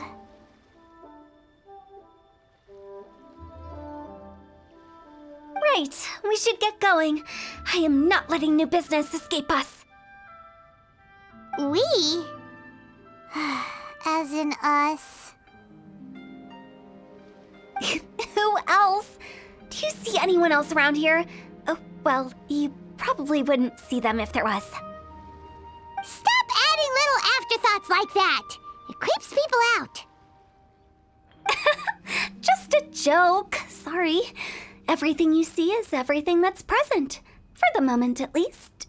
K: right, we should get going. I am not letting new business escape us.
C: We? As in us.
K: Who else? Do you see anyone else around here? Oh, well, you probably wouldn't see them if there was.
C: Stop adding little afterthoughts like that! It creeps people out.
K: Just a joke. Sorry. Everything you see is everything that's present. For the moment, at least.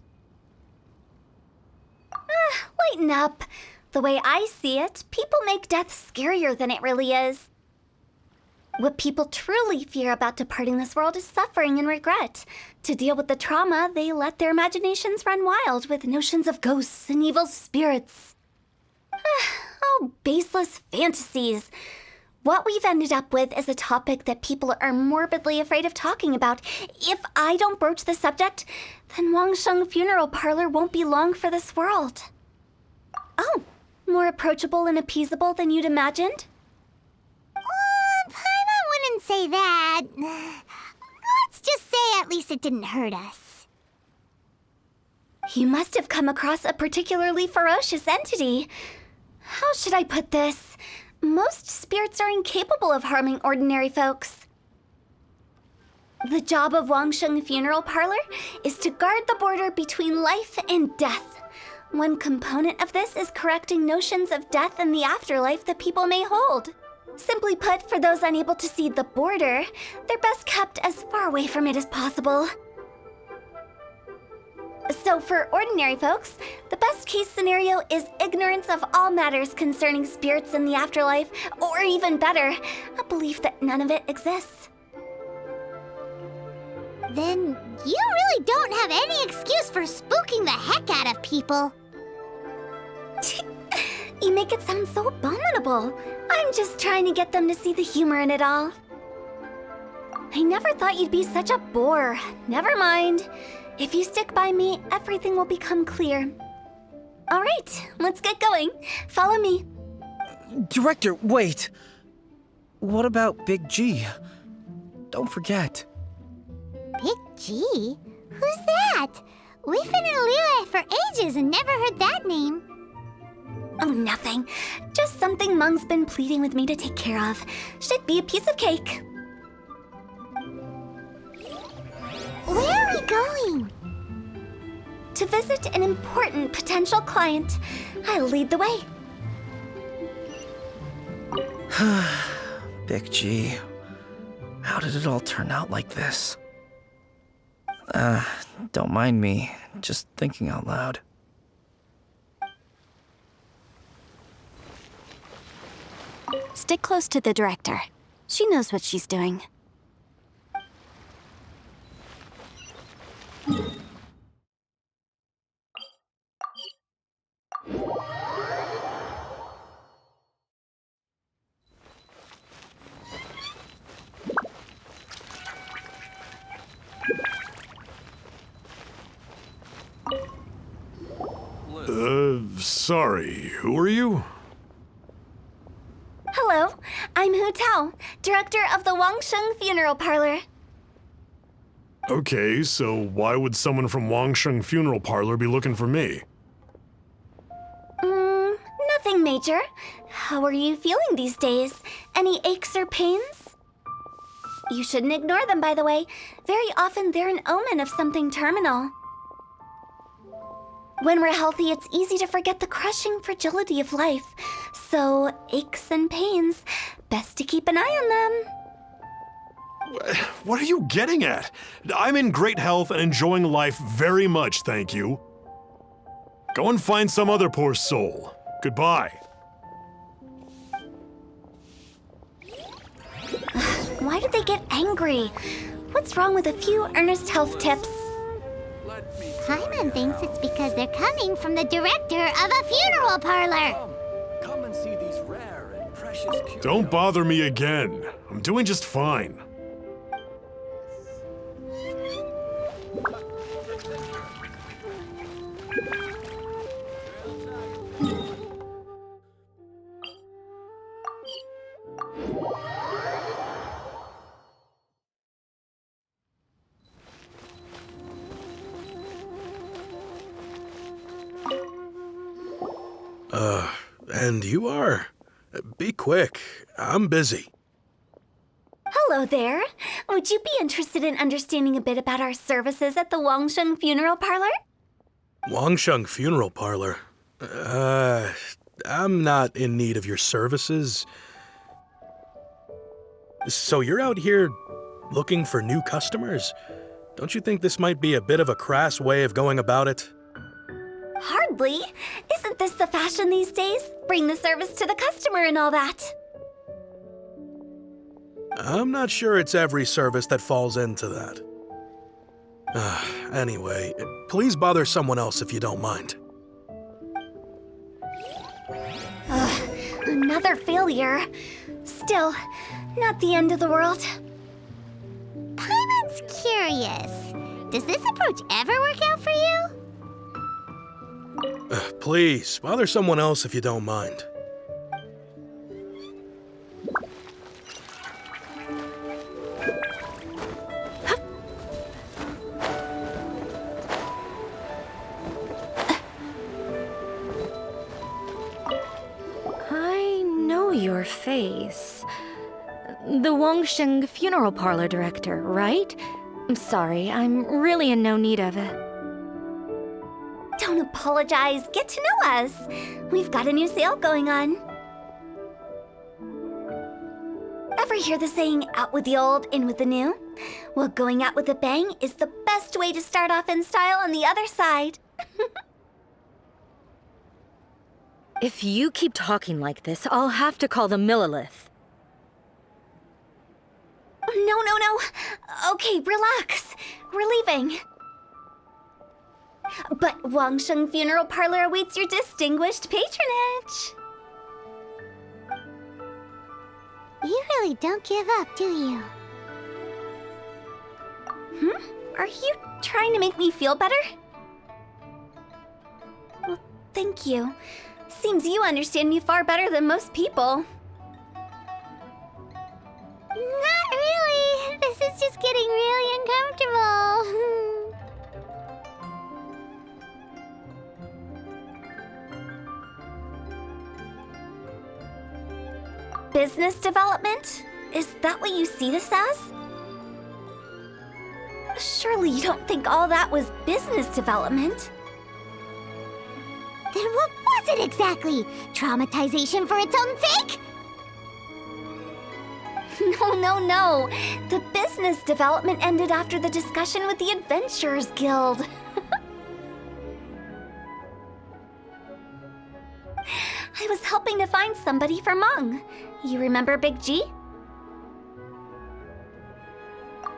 K: Lighten up. The way I see it, people make death scarier than it really is. What people truly fear about departing this world is suffering and regret. To deal with the trauma, they let their imaginations run wild with notions of ghosts and evil spirits. Oh, baseless fantasies. What we've ended up with is a topic that people are morbidly afraid of talking about. If I don't broach the subject, then Wangsheng Funeral Parlor won't be long for this world. Oh, more approachable and appeasable than you'd imagined?
C: Paimon wouldn't say that. Let's just say at least it didn't hurt us.
K: You must have come across a particularly ferocious entity. How should I put this? Most spirits are incapable of harming ordinary folks. The job of Wangsheng Funeral Parlor is to guard the border between life and death. One component of this is correcting notions of death and the afterlife that people may hold. Simply put, for those unable to see the border, they're best kept as far away from it as possible. So for ordinary folks, the best case scenario is ignorance of all matters concerning spirits in the afterlife, or even better, a belief that none of it exists.
C: Then you really don't have any excuse for spooking the heck out of people.
K: You make it sound so abominable. I'm just trying to get them to see the humor in it all. I never thought you'd be such a bore. Never mind. If you stick by me, everything will become clear. All right, let's get going. Follow me.
M: Director, wait. What about Big G? Don't forget.
C: Big G? Who's that? We've been in Liyue for ages and never heard that name.
K: Oh, nothing. Just something Mung's been pleading with me to take care of. Should be a piece of cake.
C: Where are we going?
K: To visit an important potential client. I'll lead the way.
M: Big G. How did it all turn out like this? Don't mind me. Just thinking out loud.
K: Stick close to the director. She knows what she's doing.
J: Sorry, who are you?
K: Hello, I'm Hu Tao, director of the Wangsheng Funeral Parlor.
J: Okay, so why would someone from Wangsheng Funeral Parlor be looking for me?
K: Nothing major. How are you feeling these days? Any aches or pains? You shouldn't ignore them, by the way. Very often they're an omen of something terminal. When we're healthy, it's easy to forget the crushing fragility of life. So, aches and pains, best to keep an eye on them.
J: What are you getting at? I'm in great health and enjoying life very much, thank you. Go and find some other poor soul. Goodbye.
K: Why did they get angry? What's wrong with a few earnest health tips?
C: Paimon thinks it's because they're coming from the director of a funeral parlor.
B: Come and see these rare and precious curios.
J: Don't bother me again. I'm doing just fine.
O: And you are? Be quick. I'm busy.
K: Hello there. Would you be interested in understanding a bit about our services at the Wangsheng Funeral Parlor?
O: Wangsheng Funeral Parlor? I'm not in need of your services. So you're out here looking for new customers? Don't you think this might be a bit of a crass way of going about it?
K: Hardly. Isn't this the fashion these days? Bring the service to the customer and all that.
O: I'm not sure it's every service that falls into that. Anyway, please bother someone else if you don't mind.
K: Another failure. Still, not the end of the world.
C: Paimon's curious. Does this approach ever work out for you?
O: Please, bother someone else if you don't mind.
H: I know your face. The Wangsheng Funeral Parlor director, right? I'm sorry, I'm really in no need of it.
K: Don't apologize. Get to know us. We've got a new sale going on. Ever hear the saying, out with the old, in with the new? Well, going out with a bang is the best way to start off in style on the other side.
H: If you keep talking like this, I'll have to call the Millilith.
K: No. Okay, relax. We're leaving. But Wangsheng Funeral Parlor awaits your distinguished patronage.
C: You really don't give up, do you?
K: Are you trying to make me feel better? Well, thank you. Seems you understand me far better than most people.
C: Not really. This is just getting really uncomfortable.
K: Business development? Is that what you see this as? Surely you don't think all that was business development?
C: Then what was it exactly? Traumatization for its own sake?
K: No. The business development ended after the discussion with the Adventurers Guild. I was helping to find somebody for Meng. You remember Big G?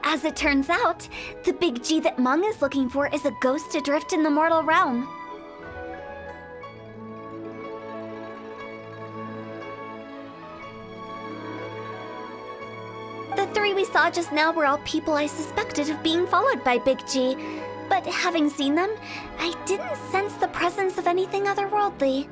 K: As it turns out, the Big G that Meng is looking for is a ghost adrift in the mortal realm. The three we saw just now were all people I suspected of being followed by Big G, but having seen them, I didn't sense the presence of anything otherworldly.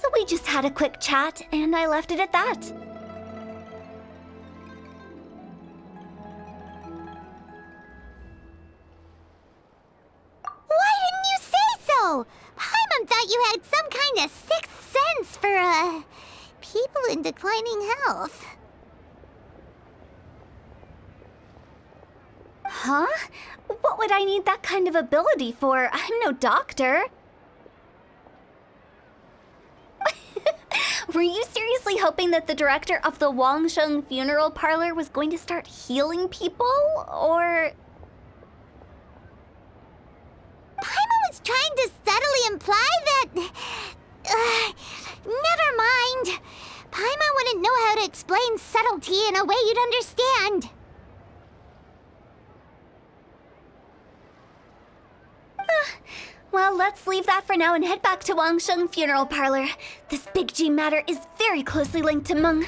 K: So we just had a quick chat, and I left it at that.
C: Why didn't you say so? Paimon thought you had some kind of sixth sense for, people in declining health.
K: Huh? What would I need that kind of ability for? I'm no doctor. Were you seriously hoping that the director of the Wangsheng Funeral Parlor was going to start healing people, or...?
C: Paimon was trying to subtly imply that... never mind. Paimon wouldn't know how to explain subtlety in a way you'd understand.
K: Well, let's leave that for now and head back to Wangsheng Funeral Parlor. This Big G matter is very closely linked to Meng.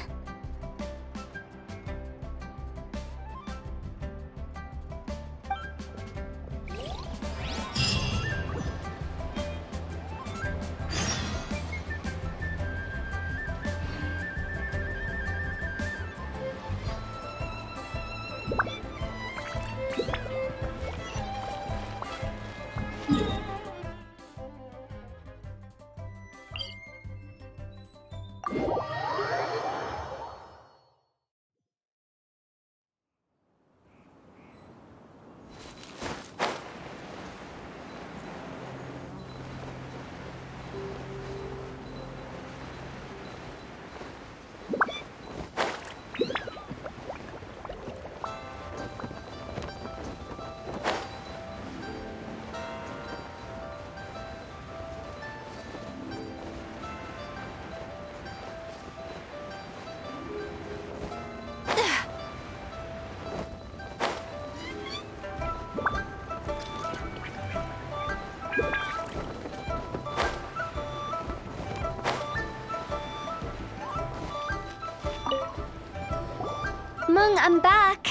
K: Mung, I'm back.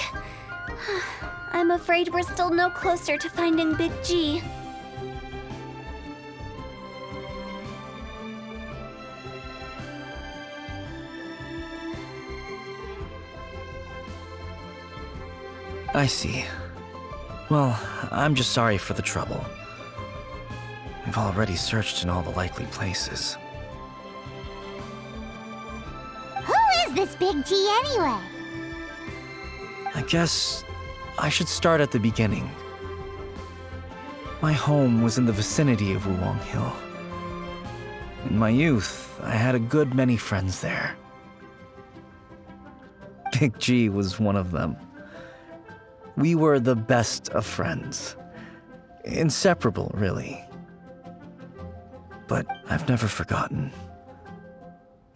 K: I'm afraid we're still no closer to finding Big G.
M: I see. Well, I'm just sorry for the trouble. We've already searched in all the likely places.
C: Who is this Big G anyway?
M: I guess I should start at the beginning. My home was in the vicinity of Wuwang Hill. In my youth, I had a good many friends there. Big G was one of them. We were the best of friends. Inseparable, really. But I've never forgotten.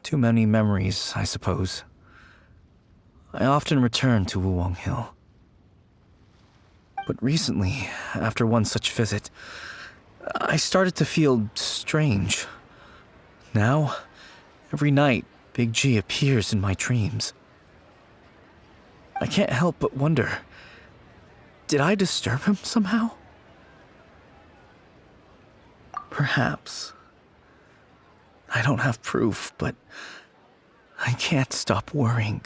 M: Too many memories, I suppose. I often return to Wuwang Hill. But recently, after one such visit, I started to feel strange. Now, every night, Big G appears in my dreams. I can't help but wonder, did I disturb him somehow? Perhaps. I don't have proof, but I can't stop worrying.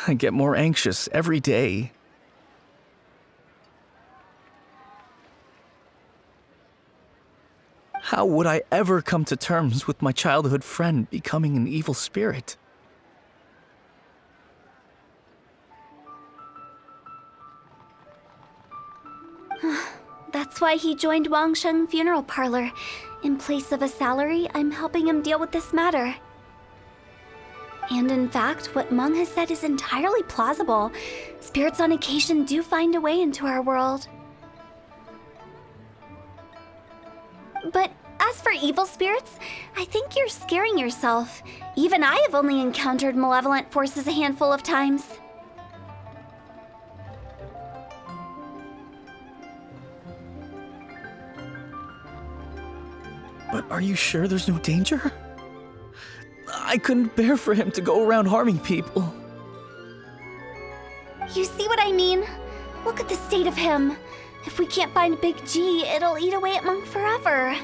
M: I get more anxious every day. How would I ever come to terms with my childhood friend becoming an evil spirit?
K: That's why he joined Wangsheng Funeral Parlor. In place of a salary, I'm helping him deal with this matter. And in fact, what Mung has said is entirely plausible. Spirits on occasion do find a way into our world. But as for evil spirits, I think you're scaring yourself. Even I have only encountered malevolent forces a handful of times.
M: But are you sure there's no danger? I couldn't bear for him to go around harming people.
K: You see what I mean? Look at the state of him. If we can't find Big G, it'll eat away at Monk forever.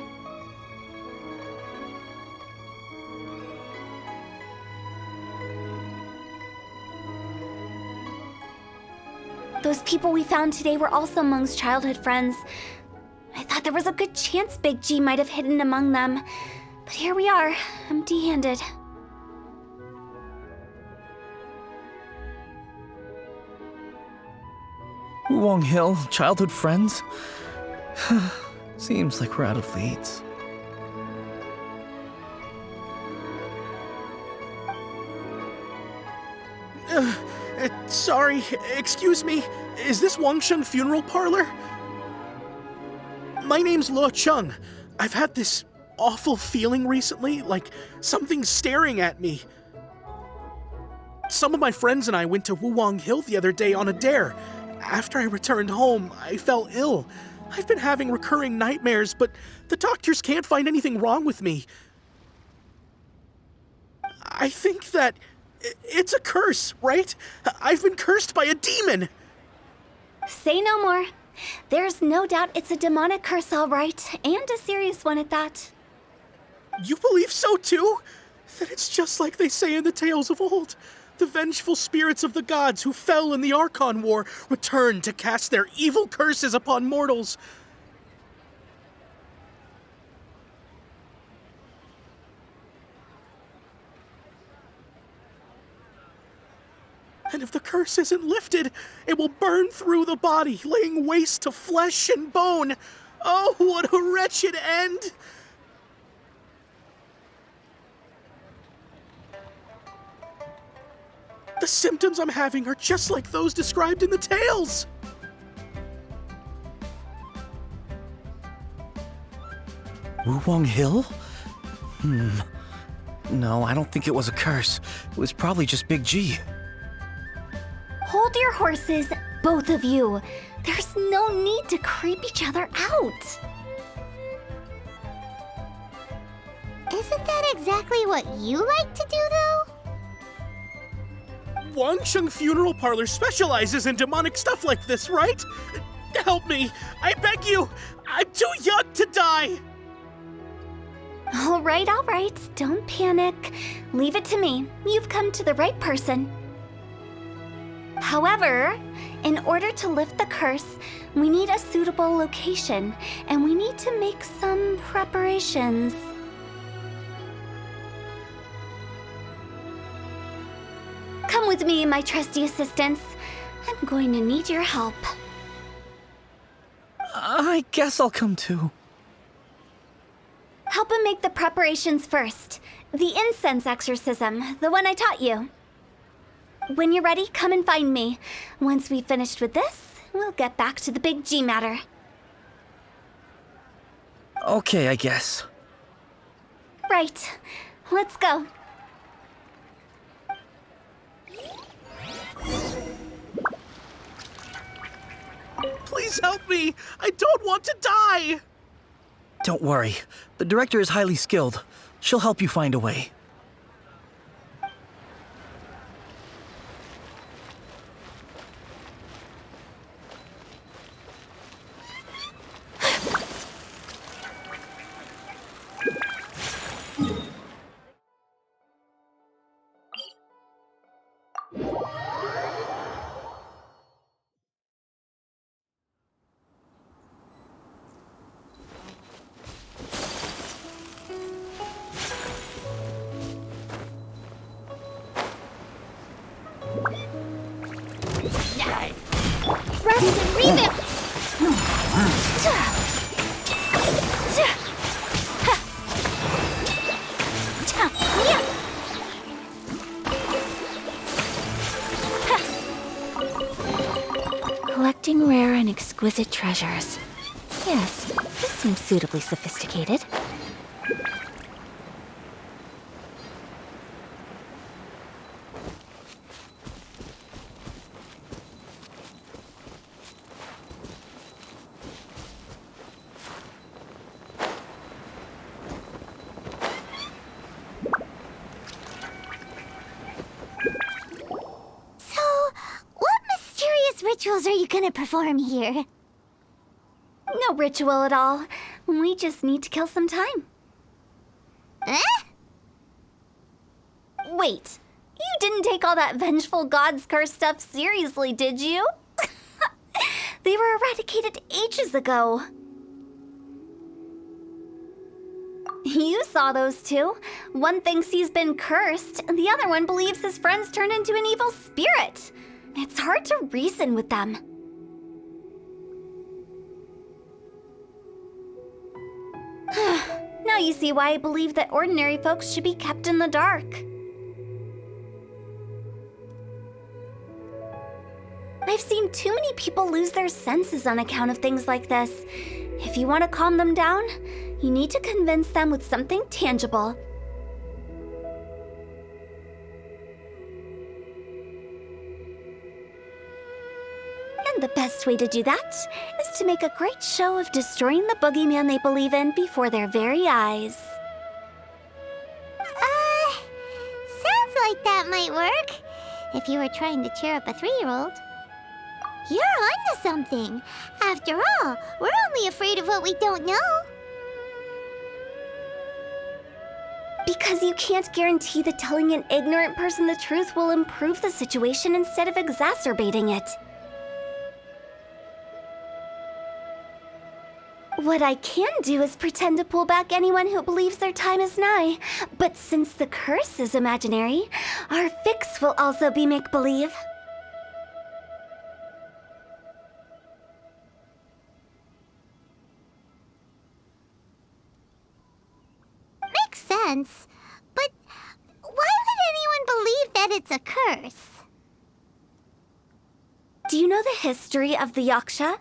K: Those people we found today were also Mung's childhood friends. I thought there was a good chance Big G might have hidden among them. But here we are, empty-handed.
M: Wuwang Hill, childhood friends? Seems like we're out of leads.
O: Sorry, excuse me. Is this Wangsheng Funeral Parlor? My name's Luo Chung. I've had this awful feeling recently, like something's staring at me. Some of my friends and I went to Wuwang Hill the other day on a dare. After I returned home, I fell ill. I've been having recurring nightmares, but the doctors can't find anything wrong with me. I think that it's a curse, right? I've been cursed by a demon.
K: Say no more. There's no doubt it's a demonic curse, all right, and a serious one at that.
O: You believe so too? That it's just like they say in the tales of old. The vengeful spirits of the gods who fell in the Archon War return to cast their evil curses upon mortals. And if the curse isn't lifted, it will burn through the body, laying waste to flesh and bone. Oh, what a wretched end! The symptoms I'm having are just like those described in the tales.
M: Wuwang Hill? No, I don't think it was a curse. It was probably just Big G.
K: Hold your horses, both of you. There's no need to creep each other out.
C: Isn't that exactly what you like to do, though?
O: Wangsheng Funeral Parlor specializes in demonic stuff like this, right? Help me! I beg you! I'm too young to die!
K: All right. Don't panic. Leave it to me. You've come to the right person. However, in order to lift the curse, we need a suitable location, and we need to make some preparations. Come with me, my trusty assistants. I'm going to need your help.
M: I guess I'll come too.
K: Help him make the preparations first. The incense exorcism, the one I taught you. When you're ready, come and find me. Once we've finished with this, we'll get back to the big G matter.
M: Okay, I guess.
K: Right. Let's go.
O: Please help me! I don't want to die!
M: Don't worry. The director is highly skilled. She'll help you find a way.
K: Rest and revamp!
A: Collecting rare and exquisite treasures. Yes, this seems suitably sophisticated.
C: Rituals are you gonna perform here?
K: No ritual at all. We just need to kill some time.
C: Eh?
K: Wait, you didn't take all that vengeful god's curse stuff seriously, did you? They were eradicated ages ago. You saw those two. One thinks he's been cursed, and the other one believes his friends turned into an evil spirit. It's hard to reason with them. Now you see why I believe that ordinary folks should be kept in the dark. I've seen too many people lose their senses on account of things like this. If you want to calm them down, you need to convince them with something tangible. And the best way to do that is to make a great show of destroying the boogeyman they believe in before their very eyes.
C: Sounds like that might work. If you were trying to cheer up a 3-year-old. You're onto something. After all, we're only afraid of what we don't know.
K: Because you can't guarantee that telling an ignorant person the truth will improve the situation instead of exacerbating it. What I can do is pretend to pull back anyone who believes their time is nigh. But since the curse is imaginary, our fix will also be make-believe.
C: Makes sense. But why would anyone believe that it's a curse?
K: Do you know the history of the Yaksha?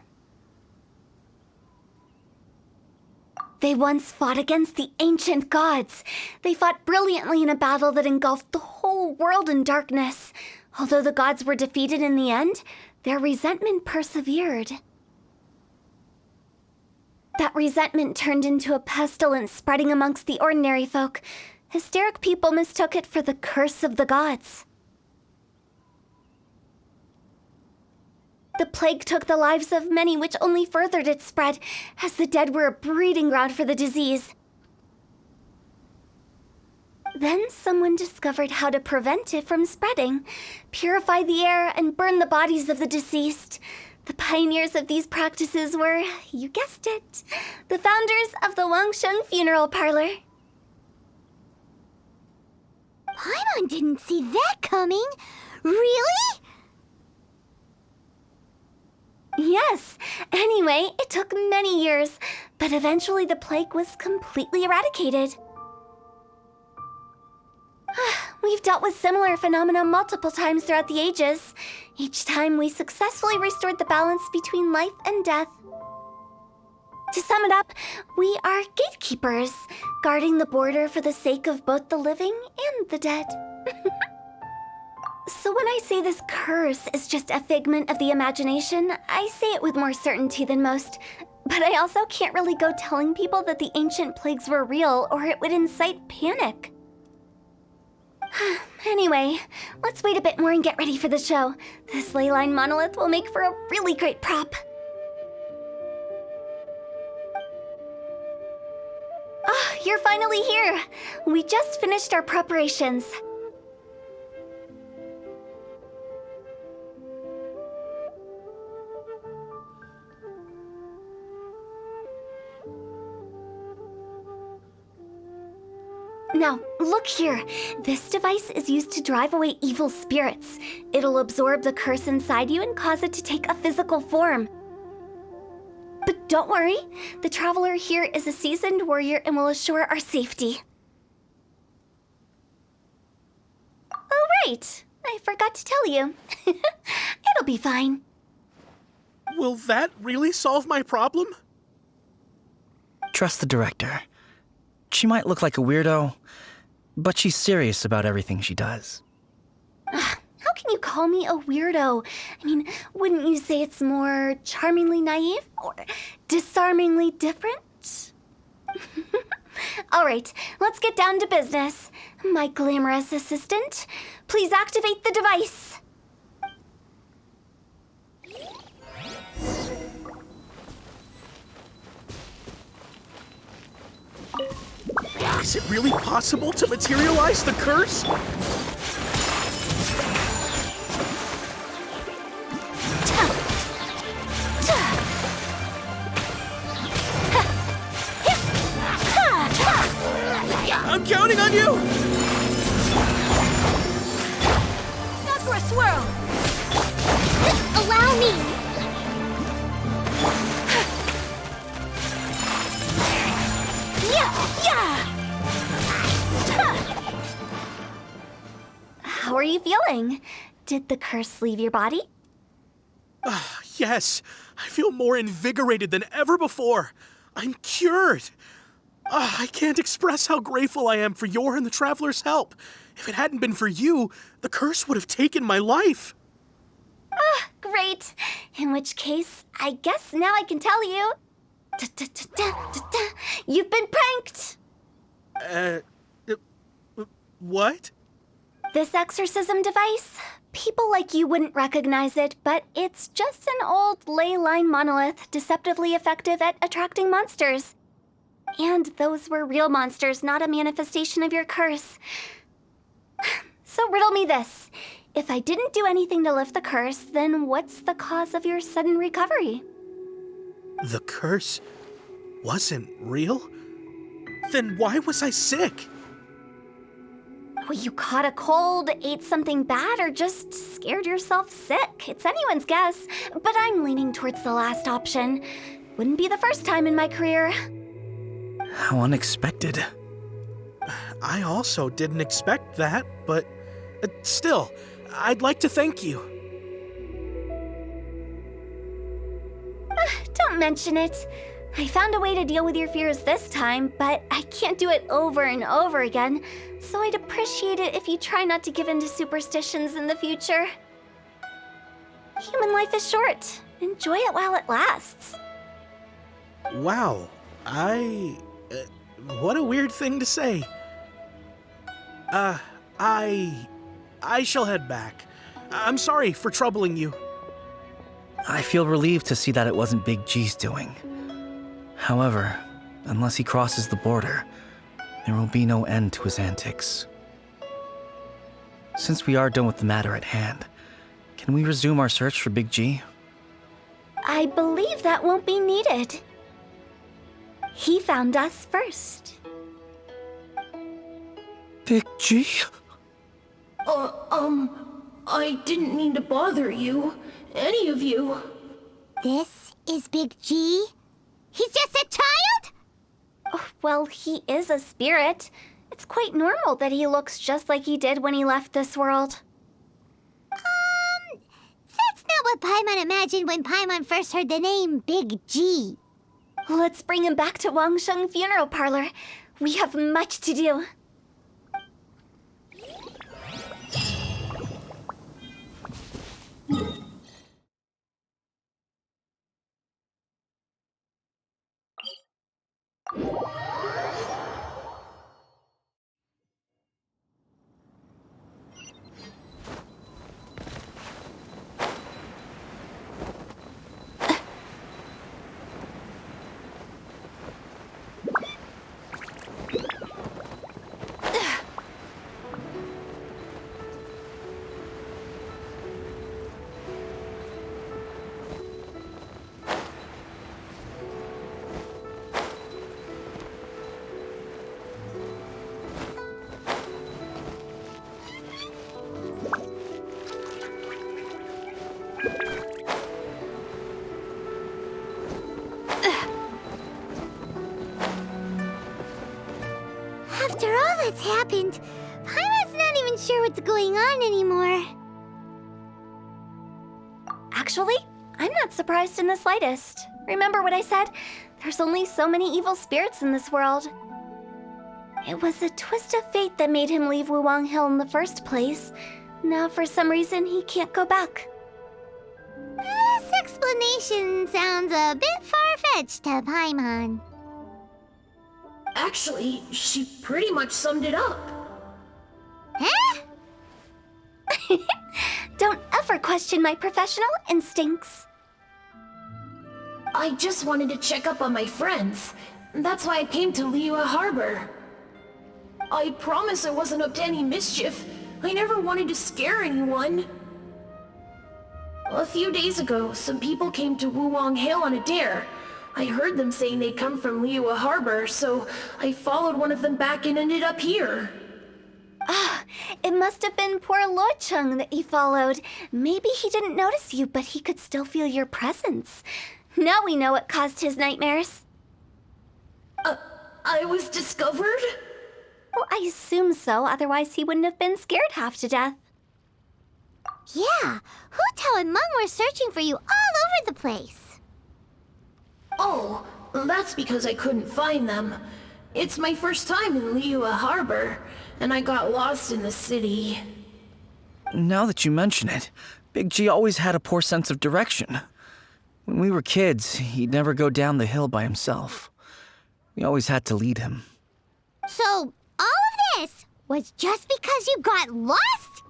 K: They once fought against the ancient gods. They fought brilliantly in a battle that engulfed the whole world in darkness. Although the gods were defeated in the end, their resentment persevered. That resentment turned into a pestilence spreading amongst the ordinary folk. Hysteric people mistook it for the curse of the gods. The plague took the lives of many, which only furthered its spread, as the dead were a breeding ground for the disease. Then someone discovered how to prevent it from spreading, purify the air, and burn the bodies of the deceased. The pioneers of these practices were, you guessed it, the founders of the Wangsheng Funeral Parlor.
C: Paimon didn't see that coming. Really?
K: Yes. Anyway, it took many years, but eventually the plague was completely eradicated. We've dealt with similar phenomena multiple times throughout the ages. Each time we successfully restored the balance between life and death. To sum it up, we are gatekeepers, guarding the border for the sake of both the living and the dead. So when I say this curse is just a figment of the imagination, I say it with more certainty than most. But I also can't really go telling people that the ancient plagues were real, or it would incite panic. Anyway, let's wait a bit more and get ready for the show. This ley line monolith will make for a really great prop. Oh, you're finally here! We just finished our preparations. Now, look here. This device is used to drive away evil spirits. It'll absorb the curse inside you and cause it to take a physical form. But don't worry, the traveler here is a seasoned warrior and will assure our safety. Oh, right. I forgot to tell you. It'll be fine.
O: Will that really solve my problem?
M: Trust the director. She might look like a weirdo, but she's serious about everything she does.
K: How can you call me a weirdo? I mean, wouldn't you say it's more charmingly naive or disarmingly different? All right, let's get down to business. My glamorous assistant, please activate the device.
O: Is it really possible to materialize the curse? I'm counting on you!
C: Sakura swirl! Allow me!
K: How are you feeling? Did the curse leave your body?
O: Yes, I feel more invigorated than ever before. I'm cured. I can't express how grateful I am for your and the Traveler's help. If it hadn't been for you, the curse would have taken my life.
K: Great. In which case, I guess now I can tell you. You've been pranked!
O: What?
K: This exorcism device, people like you wouldn't recognize it, but it's just an old ley line monolith deceptively effective at attracting monsters. And those were real monsters, not a manifestation of your curse. So riddle me this. If I didn't do anything to lift the curse, then what's the cause of your sudden recovery?
O: The curse wasn't real? Then why was I sick?
K: Well, you caught a cold, ate something bad, or just scared yourself sick. It's anyone's guess, but I'm leaning towards the last option. Wouldn't be the first time in my career.
M: How unexpected.
O: I also didn't expect that, but still, I'd like to thank you.
K: Don't mention it. I found a way to deal with your fears this time, but I can't do it over and over again, so I'd appreciate it if you try not to give in to superstitions in the future. Human life is short. Enjoy it while it lasts.
O: Wow, what a weird thing to say. I shall head back. I'm sorry for troubling you.
M: I feel relieved to see that it wasn't Big G's doing. However, unless he crosses the border, there will be no end to his antics. Since we are done with the matter at hand, can we resume our search for Big G?
K: I believe that won't be needed. He found us first.
M: Big G?
P: I didn't mean to bother you. Any of you.
C: This is Big G? He's just a child?
K: Oh, well, he is a spirit. It's quite normal that he looks just like he did when he left this world.
C: That's not what Paimon imagined when Paimon first heard the name Big G.
K: Let's bring him back to Wangsheng Funeral Parlor. We have much to do.
C: After all that's happened, Paimon's not even sure what's going on anymore.
K: Actually, I'm not surprised in the slightest. Remember what I said? There's only so many evil spirits in this world. It was a twist of fate that made him leave Wuwang Hill in the first place. Now, for some reason, he can't go back.
C: This explanation sounds a bit far-fetched to Paimon.
P: Actually, she pretty much summed it up.
C: Huh?
K: Don't ever question my professional instincts.
P: I just wanted to check up on my friends. That's why I came to Liyue Harbor. I promise I wasn't up to any mischief. I never wanted to scare anyone. A few days ago, some people came to Wuwang Hill on a dare. I heard them saying they'd come from Liyue Harbor, so I followed one of them back and ended up here.
K: Ah, it must have been poor Luocheng that he followed. Maybe he didn't notice you, but he could still feel your presence. Now we know what caused his nightmares.
P: I was discovered?
K: Well, I assume so, otherwise he wouldn't have been scared half to death.
C: Yeah, Hu Tao and Meng were searching for you all over the place.
P: Oh, that's because I couldn't find them. It's my first time in Liyue Harbor, and I got lost in the city.
M: Now that you mention it, Big G always had a poor sense of direction. When we were kids, he'd never go down the hill by himself. We always had to lead him.
C: So, all of this was just because you got lost?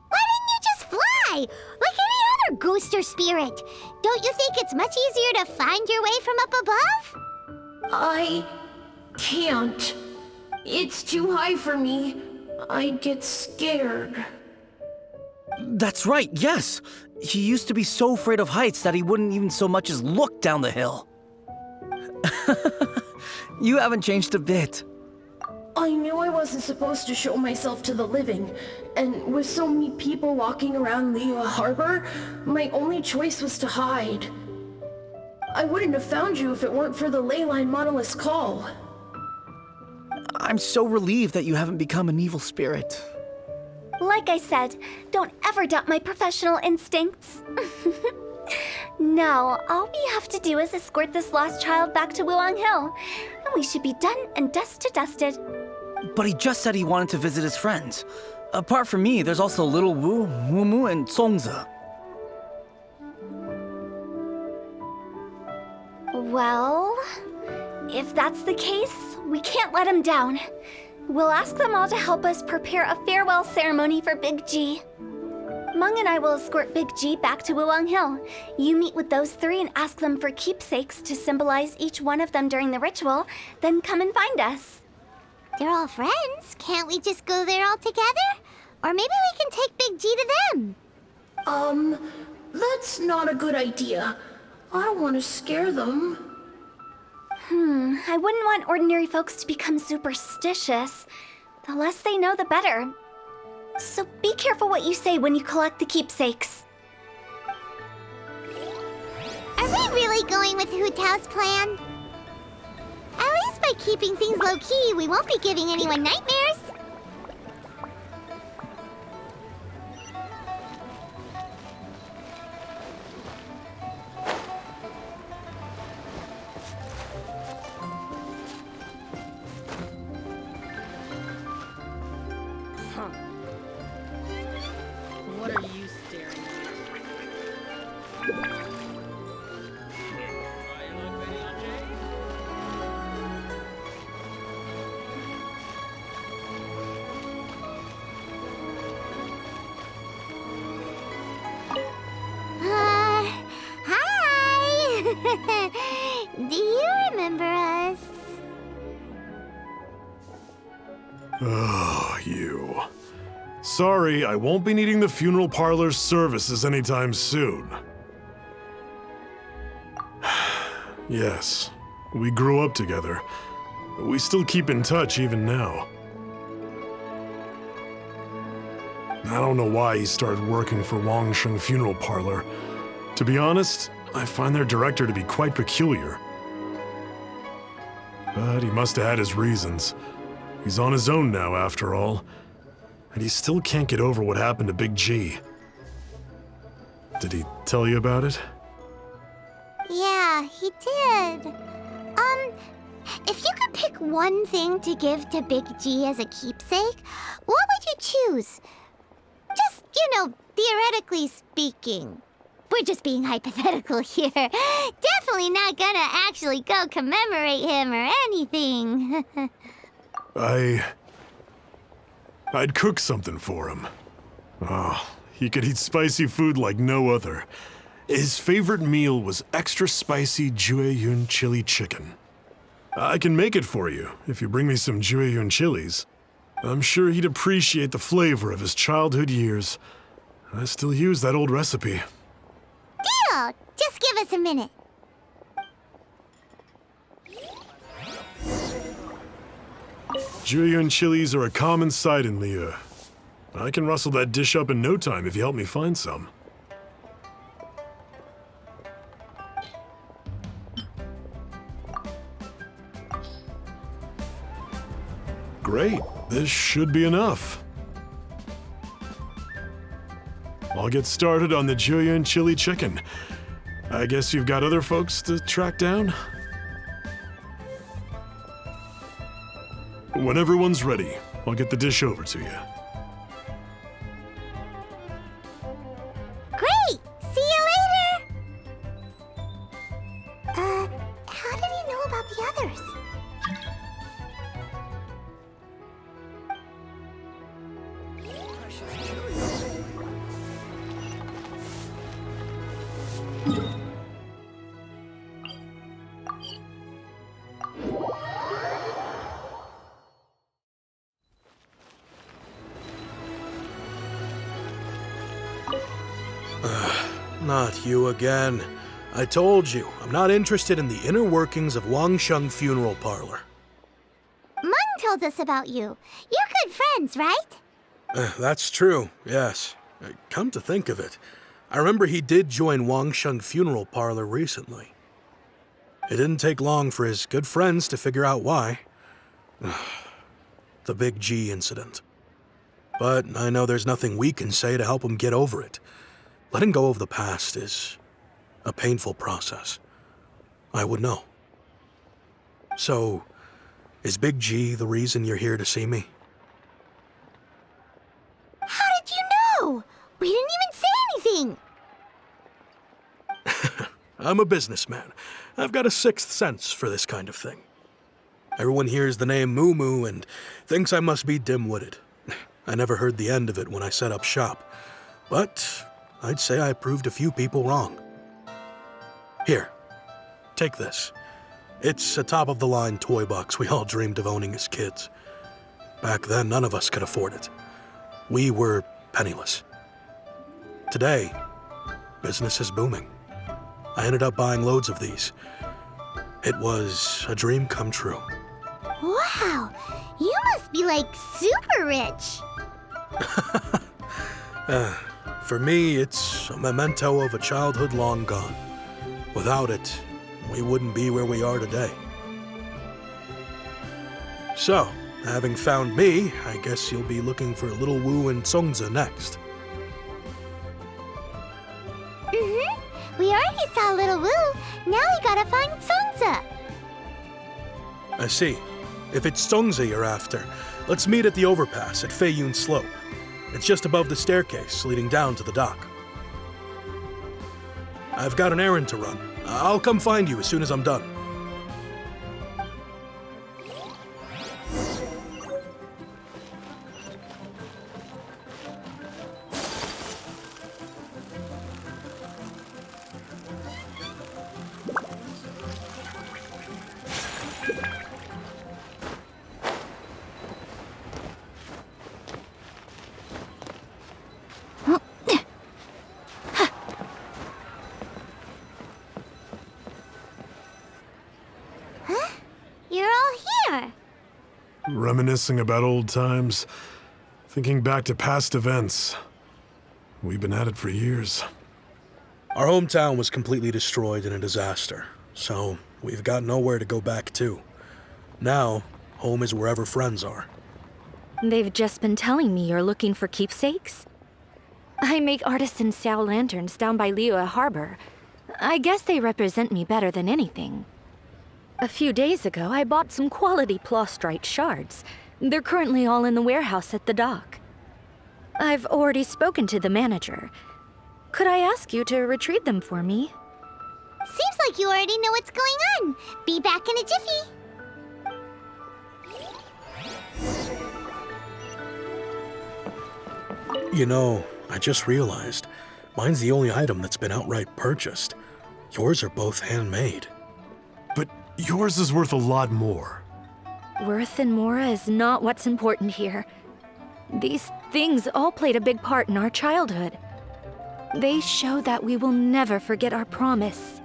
C: Why didn't you just fly? Like any other ghost or spirit? Don't you think it's much easier to find your way from up above?
P: I can't. It's too high for me. I'd get scared.
M: That's right, yes! He used to be so afraid of heights that he wouldn't even so much as look down the hill. You haven't changed a bit.
P: I knew I wasn't supposed to show myself to the living, and with so many people walking around Liyue Harbor, my only choice was to hide. I wouldn't have found you if it weren't for the Leyline Monolith's call.
M: I'm so relieved that you haven't become an evil spirit.
K: Like I said, don't ever doubt my professional instincts. Now, all we have to do is escort this lost child back to Wuwang Hill, and we should be done and dusted.
M: But he just said he wanted to visit his friends. Apart from me, there's also Little Wu, Mumu, and Songzi.
K: Well, if that's the case, we can't let him down. We'll ask them all to help us prepare a farewell ceremony for Big G. Mung and I will escort Big G back to Wuwang Hill. You meet with those three and ask them for keepsakes to symbolize each one of them during the ritual, then come and find us.
C: They're all friends. Can't we just go there all together? Or maybe we can take Big G to them.
P: That's not a good idea. I don't want to scare them.
K: I wouldn't want ordinary folks to become superstitious. The less they know, the better. So be careful what you say when you collect the keepsakes.
C: Are we really going with Hu Tao's plan? At least by keeping things low-key, we won't be giving anyone nightmares.
F: What are you staring at?
C: Hi! Do you remember us?
J: Oh, you. Sorry, I won't be needing the funeral parlor's services anytime soon. Yes, we grew up together. We still keep in touch even now. I don't know why he started working for Wangsheng Funeral Parlor. To be honest, I find their director to be quite peculiar. But he must have had his reasons. He's on his own now, after all. And he still can't get over what happened to Big G. Did he tell you about it?
C: Yeah, he did. If you could pick one thing to give to Big G as a keepsake, what would you choose? Just, theoretically speaking. We're just being hypothetical here. Definitely not gonna actually go commemorate him or anything.
J: I'd cook something for him. Oh, he could eat spicy food like no other. His favorite meal was extra spicy Jueyun chili chicken. I can make it for you if you bring me some Jueyun chilies. I'm sure he'd appreciate the flavor of his childhood years. I still use that old recipe.
C: Deal! Just give us a minute.
J: Jueyun chilies are a common sight in Liyue. I can rustle that dish up in no time if you help me find some. Great, this should be enough. I'll get started on the Jueyun chili chicken. I guess you've got other folks to track down? When everyone's ready, I'll get the dish over to you.
C: Great! See you later! How did he know about the others?
O: Not you again. I told you, I'm not interested in the inner workings of Wangsheng Funeral Parlor.
C: Mung told us about you. You're good friends, right?
O: That's true, yes. Come to think of it, I remember he did join Wangsheng Funeral Parlor recently. It didn't take long for his good friends to figure out why. The Big G incident. But I know there's nothing we can say to help him get over it. Letting go of the past is a painful process. I would know. So, is Big G the reason you're here to see me?
C: How did you know? We didn't even say anything.
O: I'm a businessman. I've got a sixth sense for this kind of thing. Everyone hears the name Moo Moo and thinks I must be dim-witted. I never heard the end of it when I set up shop. But I'd say I proved a few people wrong. Here, take this. It's a top-of-the-line toy box we all dreamed of owning as kids. Back then, none of us could afford it. We were penniless. Today, business is booming. I ended up buying loads of these. It was a dream come true.
C: Wow, you must be like super rich.
O: For me, it's a memento of a childhood long gone. Without it, we wouldn't be where we are today. So, having found me, I guess you'll be looking for Little Wu and Songza next.
C: We already saw Little Wu. Now we gotta find Songza.
O: I see. If it's Songza you're after, let's meet at the overpass at Feiyun Slope. It's just above the staircase leading down to the dock. I've got an errand to run. I'll come find you as soon as I'm done.
C: You're all here.
J: Reminiscing about old times, thinking back to past events. We've been at it for years.
O: Our hometown was completely destroyed in a disaster, so we've got nowhere to go back to. Now, home is wherever friends are.
H: They've just been telling me you're looking for keepsakes. I make artisan sail lanterns down by Liyue Harbor. I guess they represent me better than anything. A few days ago, I bought some quality plastrite shards. They're currently all in the warehouse at the dock. I've already spoken to the manager. Could I ask you to retrieve them for me?
C: Seems like you already know what's going on. Be back in a jiffy.
O: You know, I just realized, mine's the only item that's been outright purchased. Yours are both handmade.
J: But yours is worth a lot more.
H: Worth and more is not what's important here. These things all played a big part in our childhood. They show that we will never forget our promise.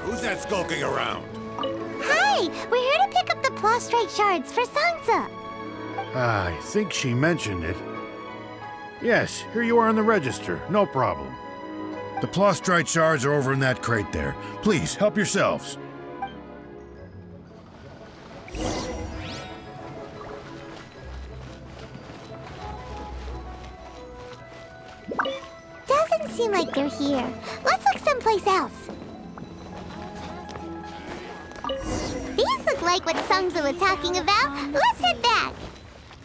Q: Who's that skulking around?
C: Hi, we're here to pick up the plastrite shards for Songza.
Q: I think she mentioned it. Yes, here you are on the register. No problem. The plastrite shards are over in that crate there. Please, help yourselves.
C: Doesn't seem like they're here. Let's look someplace else. These look like what Songza was talking about. Let's head back.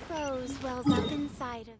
K: Rose wells up inside of...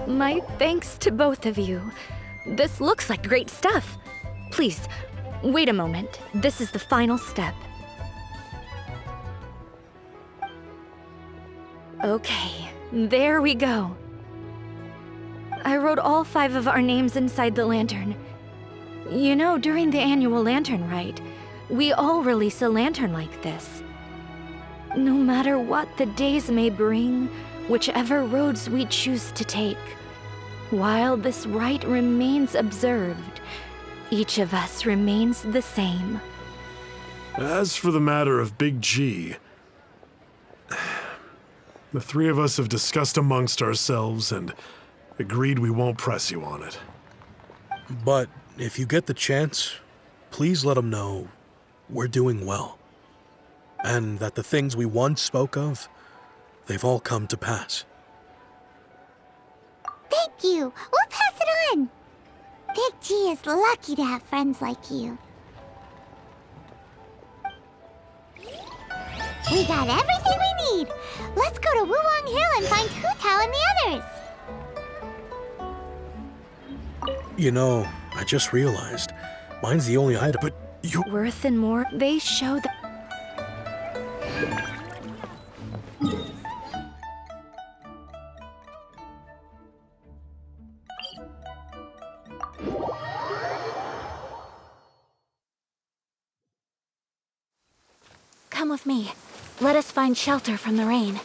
H: My thanks to both of you. This looks like great stuff. Please, wait a moment. This is the final step. Okay, there we go. I wrote all 5 of our names inside the lantern. You know, during the annual lantern rite, we all release a lantern like this. No matter what the days may bring, whichever roads we choose to take, while this rite remains observed, each of us remains the same.
J: As for the matter of Big G, the 3 of us have discussed amongst ourselves and agreed we won't press you on it.
O: But if you get the chance, please let them know we're doing well. And that the things we once spoke of, they've all come to pass.
C: Thank you! We'll pass it on! Big G is lucky to have friends like you. We got everything we need! Let's go to Wulong Hill and find Hu Tao and the others!
O: You know, I just realized, mine's the only item, but you...
H: Worth and more, they show that...
A: Come with me. Let us find shelter from the rain.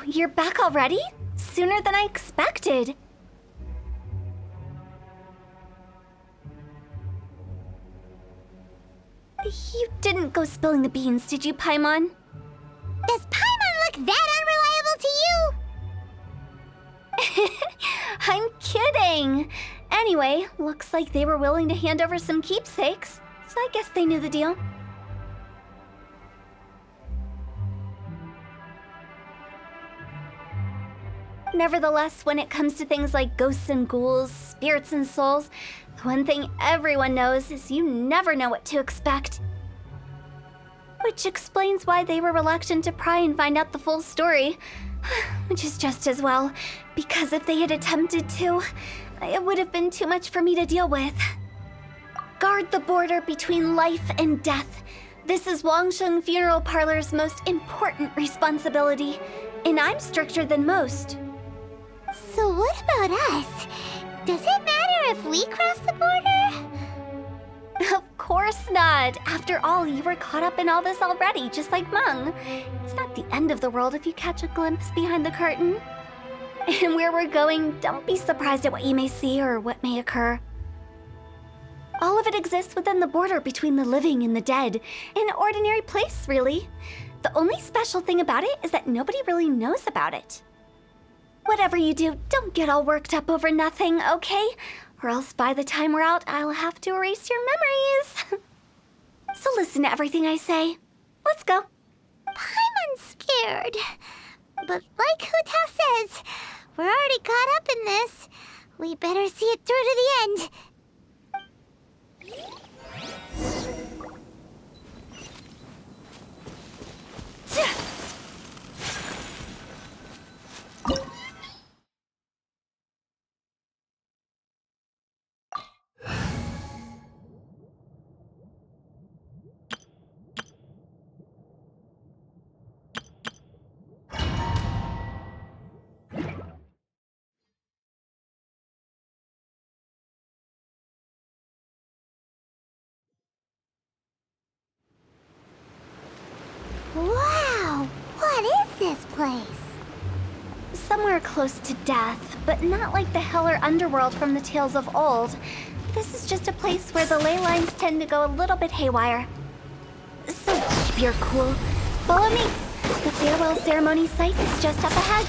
K: You're back already? Sooner than I expected. You didn't go spilling the beans, did you, Paimon?
C: Does Paimon look that unreliable to you?
K: I'm kidding! Anyway, looks like they were willing to hand over some keepsakes, so I guess they knew the deal. Nevertheless, when it comes to things like ghosts and ghouls, spirits and souls, the one thing everyone knows is you never know what to expect. Which explains why they were reluctant to pry and find out the full story. Which is just as well, because if they had attempted to, it would have been too much for me to deal with. Guard the border between life and death. This is Wangsheng Funeral Parlor's most important responsibility, and I'm stricter than most.
C: So what about us? Does it matter if we cross the border?
K: Of course not. After all, you were caught up in all this already, just like Meng. It's not the end of the world if you catch a glimpse behind the curtain. And where we're going, don't be surprised at what you may see or what may occur. All of it exists within the border between the living and the dead. An ordinary place, really. The only special thing about it is that nobody really knows about it. Whatever you do, don't get all worked up over nothing, okay? Or else by the time we're out, I'll have to erase your memories. So listen to everything I say. Let's go.
C: Paimon's scared. But like Huta says, we're already caught up in this. We better see it through to the end. Wow! What is this place?
K: Somewhere close to death, but not like the hell or underworld from the tales of old. This is just a place where the ley lines tend to go a little bit haywire. So keep your cool. Follow me. The farewell ceremony site is just up ahead.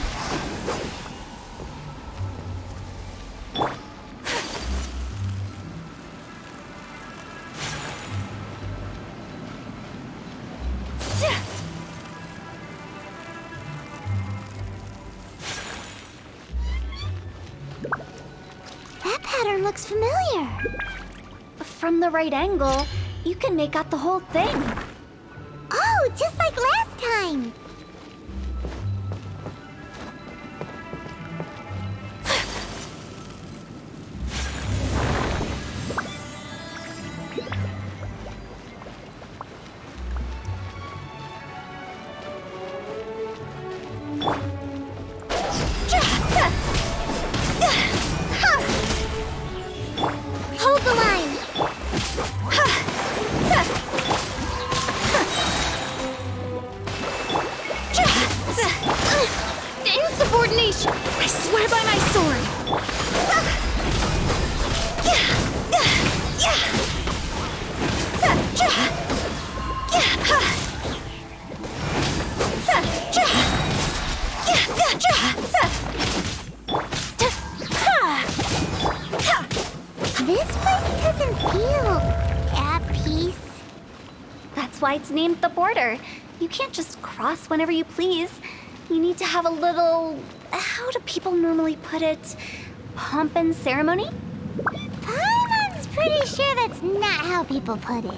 C: That pattern looks familiar.
K: From the right angle, you can make out the whole thing.
C: Oh, just like last time. Hold the line.
F: Insubordination! I swear by my sword!
C: This place doesn't feel at peace.
K: That's why it's named the border. You can't just cross whenever you please. You need to have a little... how do people normally put it? Pomp and ceremony?
C: Paimon's pretty sure that's not how people put it.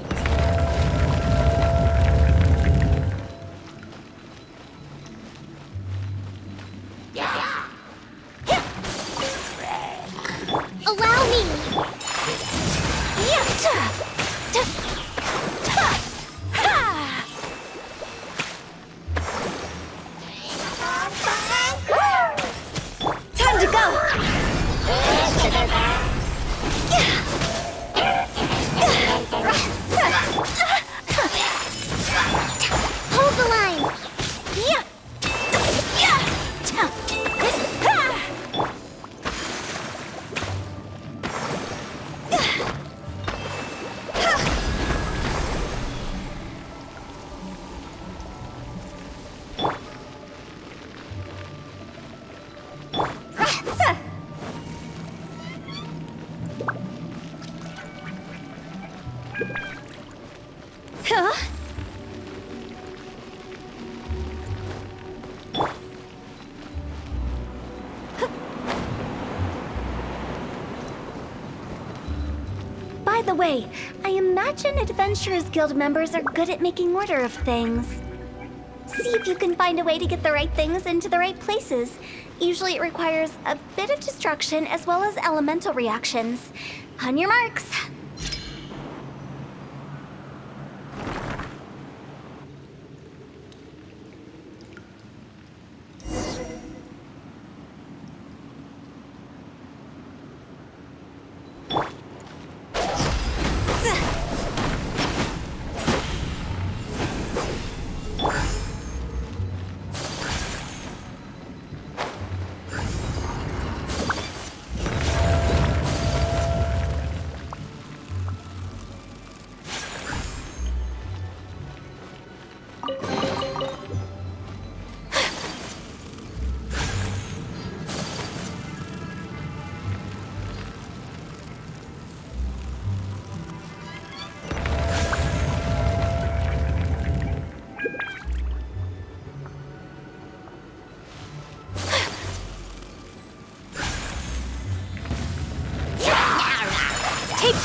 C: Allow me.
K: Time to go!
C: Hold the line.
K: Huh? By the way, I imagine Adventurers Guild members are good at making order of things. See if you can find a way to get the right things into the right places. Usually it requires a bit of destruction as well as elemental reactions. On your marks.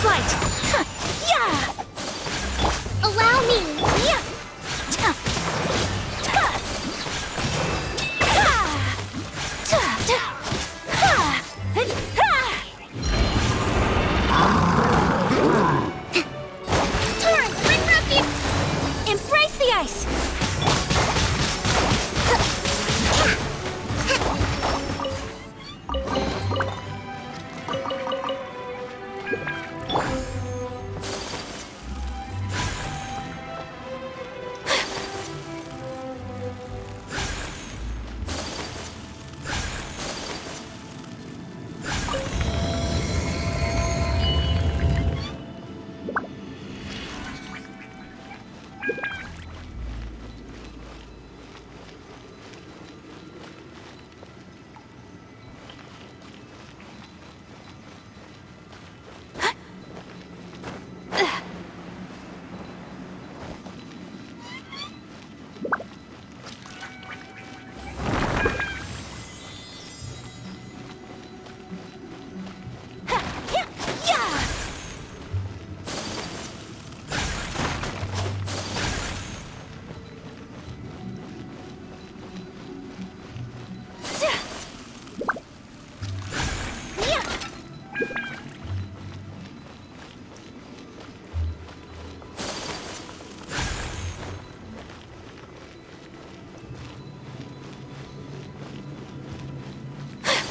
E: flight! Yeah!
C: Allow me!
E: Yeah!
C: Torrent, bring refuge!
E: Embrace the ice!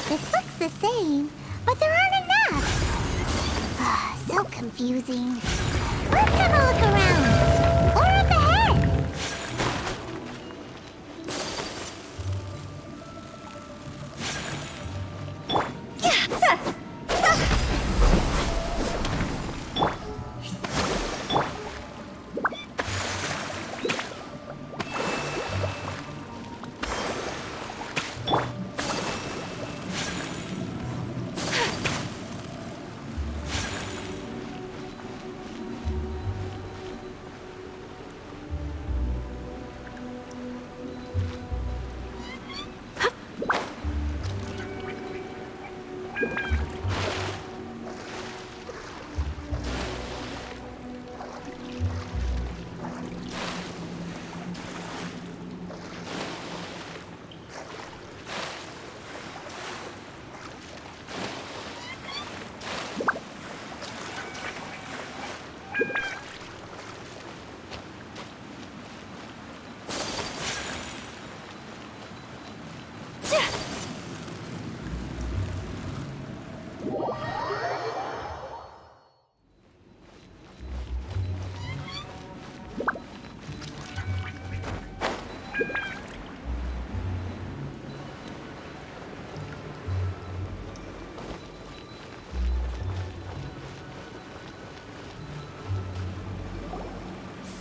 C: This looks the same, but there aren't enough. So confusing. Let's have a look around. Or up ahead.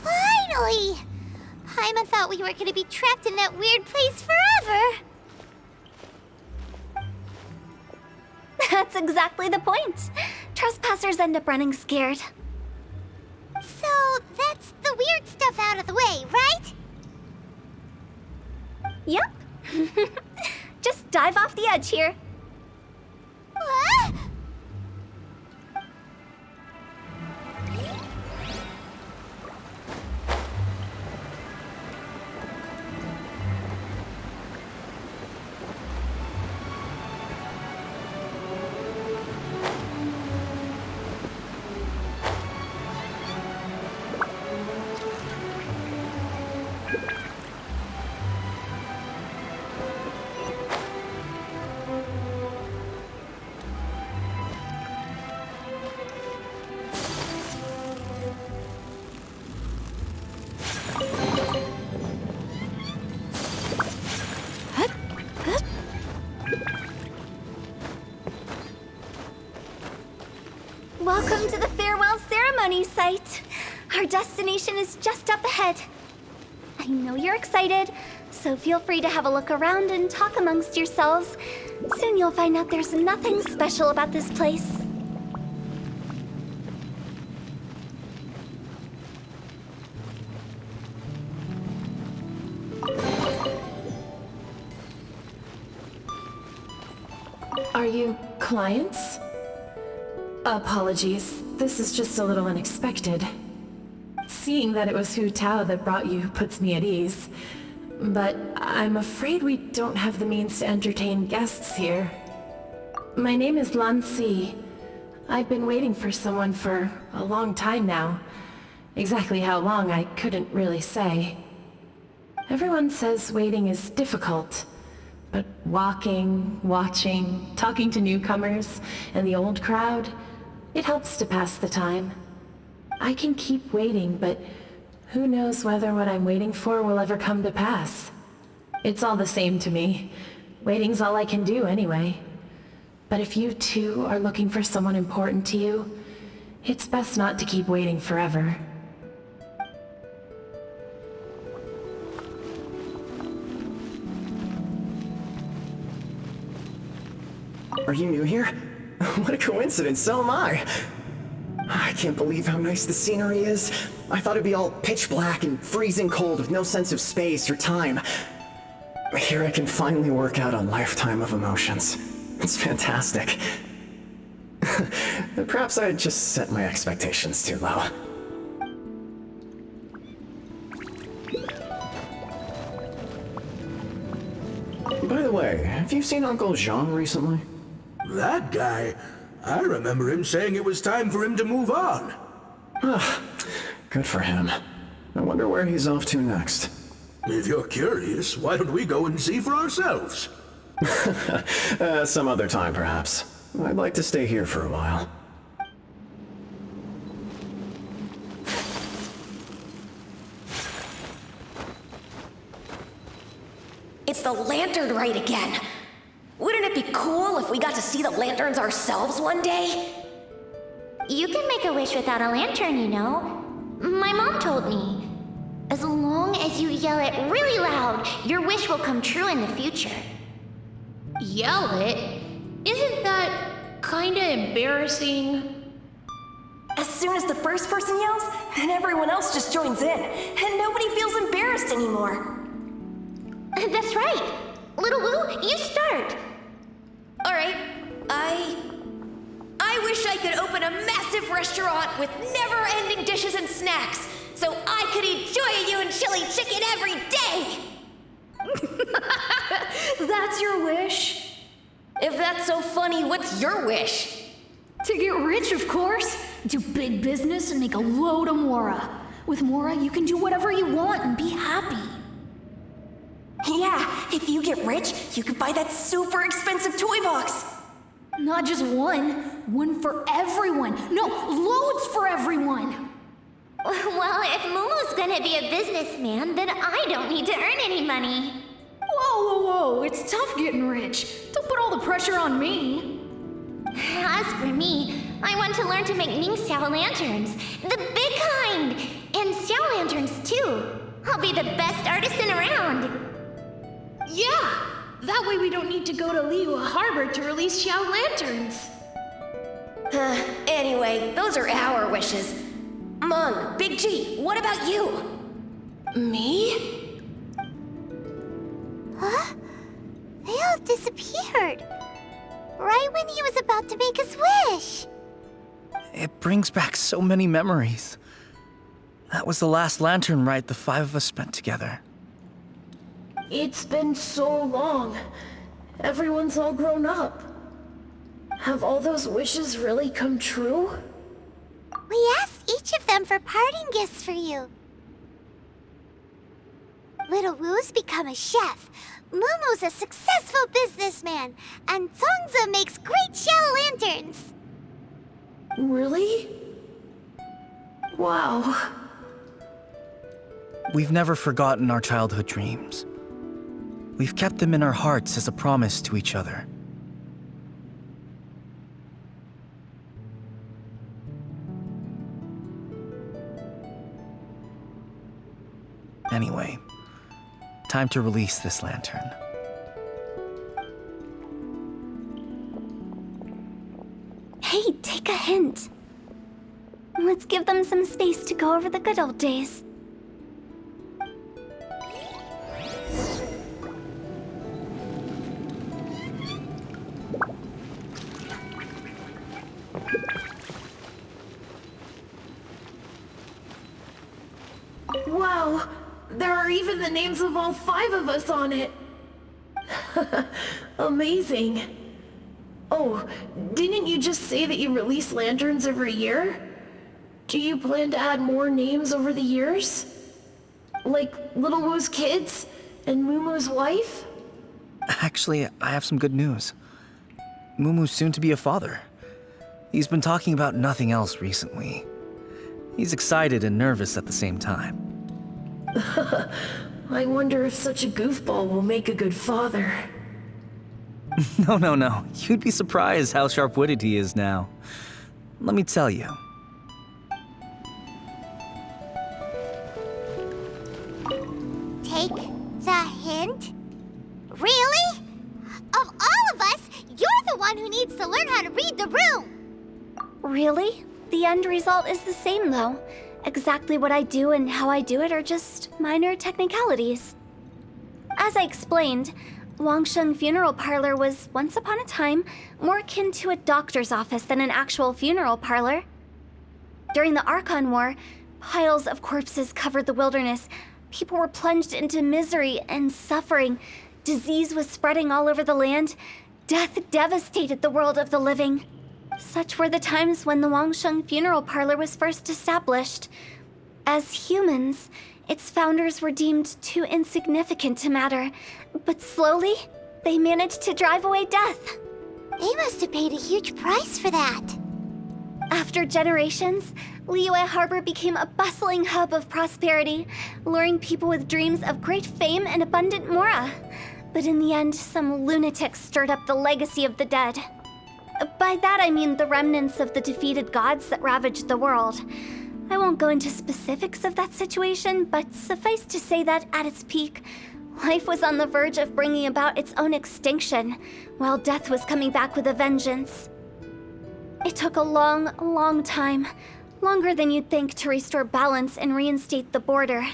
C: Finally! Paimon thought we were gonna be trapped in that weird place forever.
K: That's exactly the point. Trespassers end up running scared.
C: So that's the weird stuff out of the way, right?
K: Yep. Just dive off the edge here.
C: What?
K: Welcome to the farewell ceremony site. Our destination is just up ahead. I know you're excited, so feel free to have a look around and talk amongst yourselves. Soon you'll find out there's nothing special about this place.
P: Are you clients? Apologies. this is just a little unexpected. Seeing that it was Hu Tao that brought you puts me at ease. But I'm afraid we don't have the means to entertain guests here. My name is Lan Si. I've been waiting for someone for a long time now. Exactly how long, I couldn't really say. Everyone says waiting is difficult, but walking, watching, talking to newcomers, and the old crowd, it helps to pass the time. I can keep waiting, but who knows whether what I'm waiting for will ever come to pass. It's all the same to me. Waiting's all I can do anyway. But if you too are looking for someone important to you, it's best not to keep waiting forever.
R: Are you new here? What a coincidence, so am I! I can't believe how nice the scenery is. I thought it'd be all pitch black and freezing cold with no sense of space or time. Here I can finally work out a lifetime of emotions. It's fantastic. Perhaps I just set my expectations too low. By the way, have you seen Uncle Jean recently?
S: That guy? I remember him saying it was time for him to move on.
R: Good for him. I wonder where he's off to next.
S: If you're curious, why don't we go and see for ourselves?
R: Some other time, perhaps. I'd like to stay here for a while.
K: It's the lantern rite again. Wouldn't it be cool if we got to see the lanterns ourselves one day?
C: You can make a wish without a lantern, you know. My mom told me. As long as you yell it really loud, your wish will come true in the future.
K: Yell it? Isn't that kinda embarrassing? As soon as the first person yells, then everyone else just joins in, and nobody feels embarrassed anymore.
C: That's right. Little Wu, you start.
K: Alright, I wish I could open a massive restaurant with never-ending dishes and snacks, so I could eat Joyayun chili chicken every day!
E: That's your wish?
K: If that's so funny, what's your wish?
E: To get rich, of course. Do big business and make a load of Mora. With Mora, you can do whatever you want and be happy.
K: Yeah, if you get rich, you could buy that super expensive toy box.
E: Not just one. One for everyone. No, loads for everyone.
C: Well, if Momo's gonna be a businessman, then I don't need to earn any money.
E: Whoa. It's tough getting rich. Don't put all the pressure on me.
C: As for me, I want to learn to make Ning Xiao lanterns. The big kind! And Xiao lanterns, too. I'll be the best artisan around.
K: Yeah! That way we don't need to go to Liyue Harbor to release Xiao lanterns. Anyway, those are our wishes. Mung, Big G, what about you? Me?
C: Huh? They all disappeared. Right when he was about to make his wish.
M: It brings back so many memories. That was the last lantern rite the five of us spent together.
P: It's been so long. Everyone's all grown up. Have all those wishes really come true?
C: We asked each of them for parting gifts for you. Little Wu's become a chef. Momo's a successful businessman. And Zongza makes great Xiao lanterns.
P: Really? Wow.
M: We've never forgotten our childhood dreams. We've kept them in our hearts as a promise to each other. Anyway, time to release this lantern.
K: Hey, take a hint. Let's give them some space to go over the good old days.
P: There are even the names of all 5 of us on it. Amazing. Oh, didn't you just say that you release lanterns every year? Do you plan to add more names over the years? Like Little Woo's kids and Mumu's wife?
M: Actually, I have some good news. Mumu's soon to be a father. He's been talking about nothing else recently. He's excited and nervous at the same time.
P: I wonder if such a goofball will make a good father.
M: No. You'd be surprised how sharp-witted he is now. Let me tell you.
C: Take the hint? Really? Of all of us, you're the one who needs to learn how to read the room!
K: Really? The end result is the same, though. Exactly what I do and how I do it are just minor technicalities. As I explained, Wangsheng Funeral Parlor was, once upon a time, more akin to a doctor's office than an actual funeral parlor. During the Archon War, piles of corpses covered the wilderness. People were plunged into misery and suffering. Disease was spreading all over the land. Death devastated the world of the living. Such were the times when the Wangsheng Funeral Parlor was first established. As humans, its founders were deemed too insignificant to matter, but slowly, they managed to drive away death.
C: They must have paid a huge price for that.
K: After generations, Liyue Harbor became a bustling hub of prosperity, luring people with dreams of great fame and abundant mora. But in the end, some lunatics stirred up the legacy of the dead. By that I mean the remnants of the defeated gods that ravaged the world. I won't go into specifics of that situation, but suffice to say that at its peak, life was on the verge of bringing about its own extinction, while death was coming back with a vengeance. It took a long time, longer than you'd think, to restore balance and reinstate the border.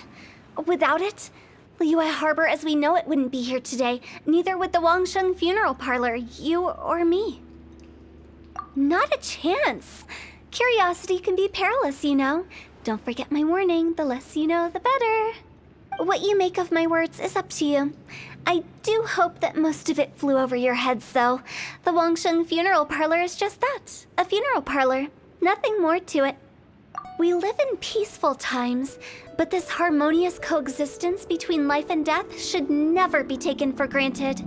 K: Without it, Liyue Harbor as we know it wouldn't be here today, neither would the Wangsheng Funeral Parlor, you or me. Not a chance. Curiosity can be perilous, you know. Don't forget my warning, the less you know, the better. What you make of my words is up to you. I do hope that most of it flew over your heads, though. The Wangsheng Funeral Parlor is just that, a funeral parlor. Nothing more to it. We live in peaceful times, but this harmonious coexistence between life and death should never be taken for granted.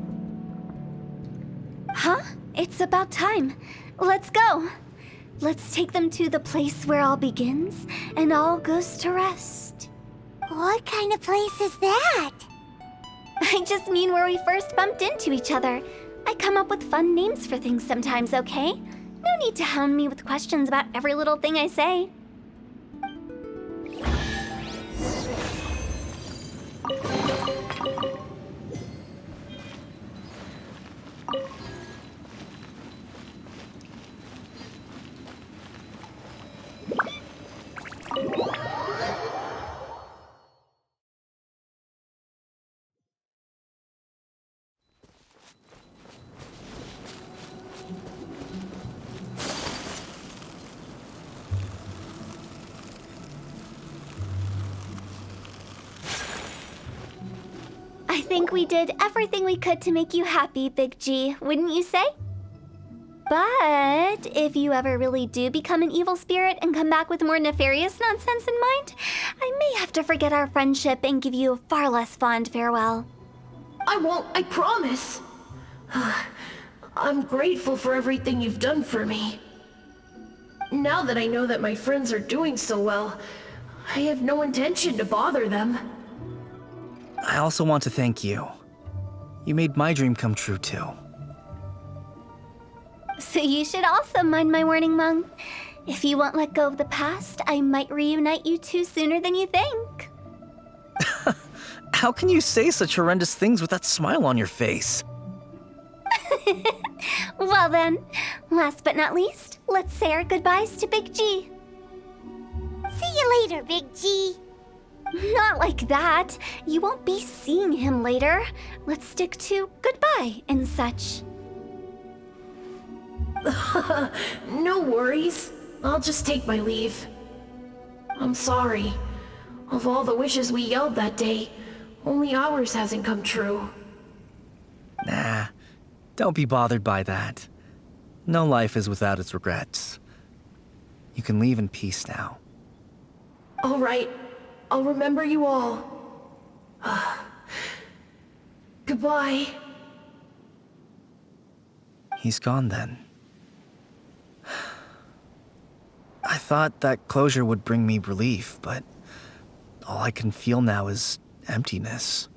K: Huh? It's about time. Let's go. Let's take them to the place where all begins and all goes to rest.
C: What kind of place is that?
K: I just mean where we first bumped into each other. I come up with fun names for things sometimes, okay? No need to hound me with questions about every little thing I say. I think we did everything we could to make you happy, Big G, wouldn't you say? But if you ever really do become an evil spirit and come back with more nefarious nonsense in mind, I may have to forget our friendship and give you a far less fond farewell.
P: I won't, I promise. I'm grateful for everything you've done for me. Now that I know that my friends are doing so well, I have no intention to bother them.
M: I also want to thank you. You made my dream come true, too.
K: So you should also mind my warning, Mung. If you won't let go of the past, I might reunite you two sooner than you think.
M: How can you say such horrendous things with that smile on your face?
K: Well then, last but not least, let's say our goodbyes to Big G.
C: See you later, Big G.
K: Not like that. You won't be seeing him later. Let's stick to goodbye and such.
P: No worries. I'll just take my leave. I'm sorry. Of all the wishes we yelled that day, only ours hasn't come true.
M: Nah, don't be bothered by that. No life is without its regrets. You can leave in peace now.
P: All right, I'll remember you all. Goodbye.
M: He's gone then. I thought that closure would bring me relief, but all I can feel now is emptiness.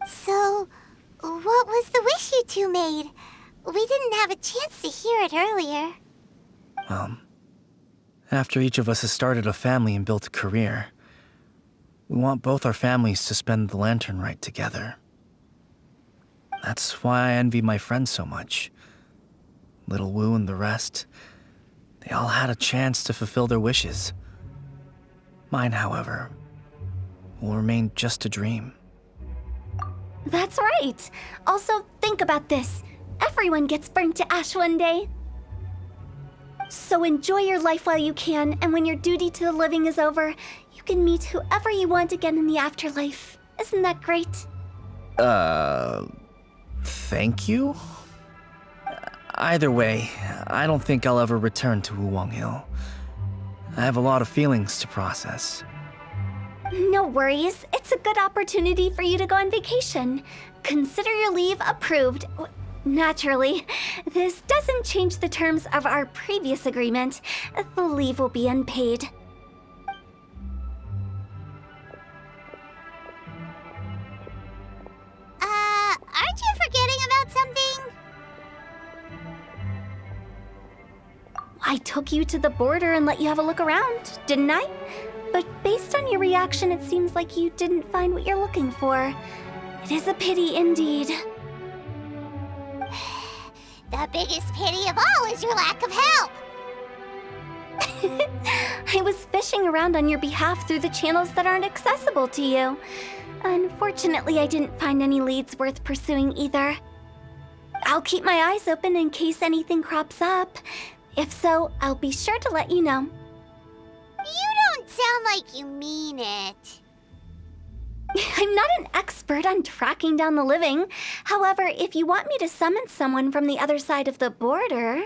C: So, what was the wish you two made? We didn't have a chance to hear it earlier.
M: After each of us has started a family and built a career, we want both our families to spend the Lantern Rite together. That's why I envy my friends so much. Little Wu and the rest, they all had a chance to fulfill their wishes. Mine, however, will remain just a dream.
K: That's right. Also, think about this. Everyone gets burnt to ash one day. So enjoy your life while you can, and when your duty to the living is over, you can meet whoever you want again in the afterlife. Isn't that great?
M: Thank you? Either way, I don't think I'll ever return to Wuwang Hill. I have a lot of feelings to process.
K: No worries. It's a good opportunity for you to go on vacation. Consider your leave approved. Naturally, this doesn't change the terms of our previous agreement. The leave will be unpaid.
C: Aren't you forgetting about something?
K: I took you to the border and let you have a look around, didn't I? But based on your reaction, it seems like you didn't find what you're looking for. It is a pity indeed.
C: The biggest pity of all is your lack of help.
K: I was fishing around on your behalf through the channels that aren't accessible to you. Unfortunately, I didn't find any leads worth pursuing either. I'll keep my eyes open in case anything crops up. If so, I'll be sure to let you know.
C: You don't sound like you mean it.
K: I'm not an expert on tracking down the living. However, if you want me to summon someone from the other side of the border...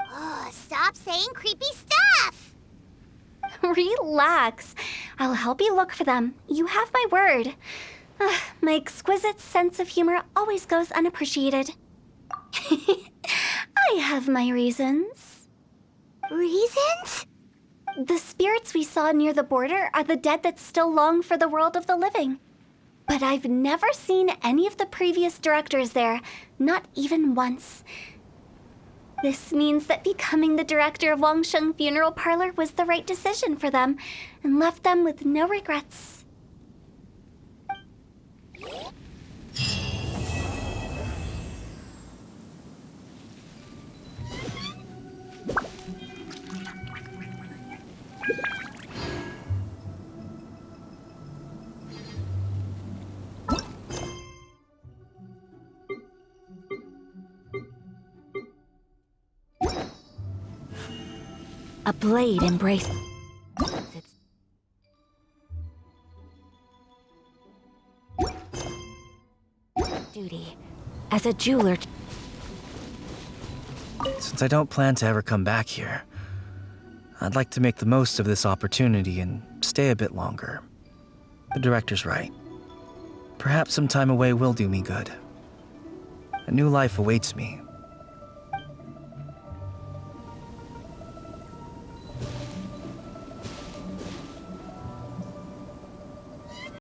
C: Oh, stop saying creepy stuff!
K: Relax. I'll help you look for them. You have my word. My exquisite sense of humor always goes unappreciated. I have my reasons.
C: Reasons?
K: The spirits we saw near the border are the dead that still long for the world of the living. But I've never seen any of the previous directors there, not even once. This means that becoming the director of Wangsheng Funeral Parlor was the right decision for them, and left them with no regrets. A blade embraced its duty as a jeweler.
M: Since I don't plan to ever come back here, I'd like to make the most of this opportunity and stay a bit longer. The director's right. Perhaps some time away will do me good. A new life awaits me,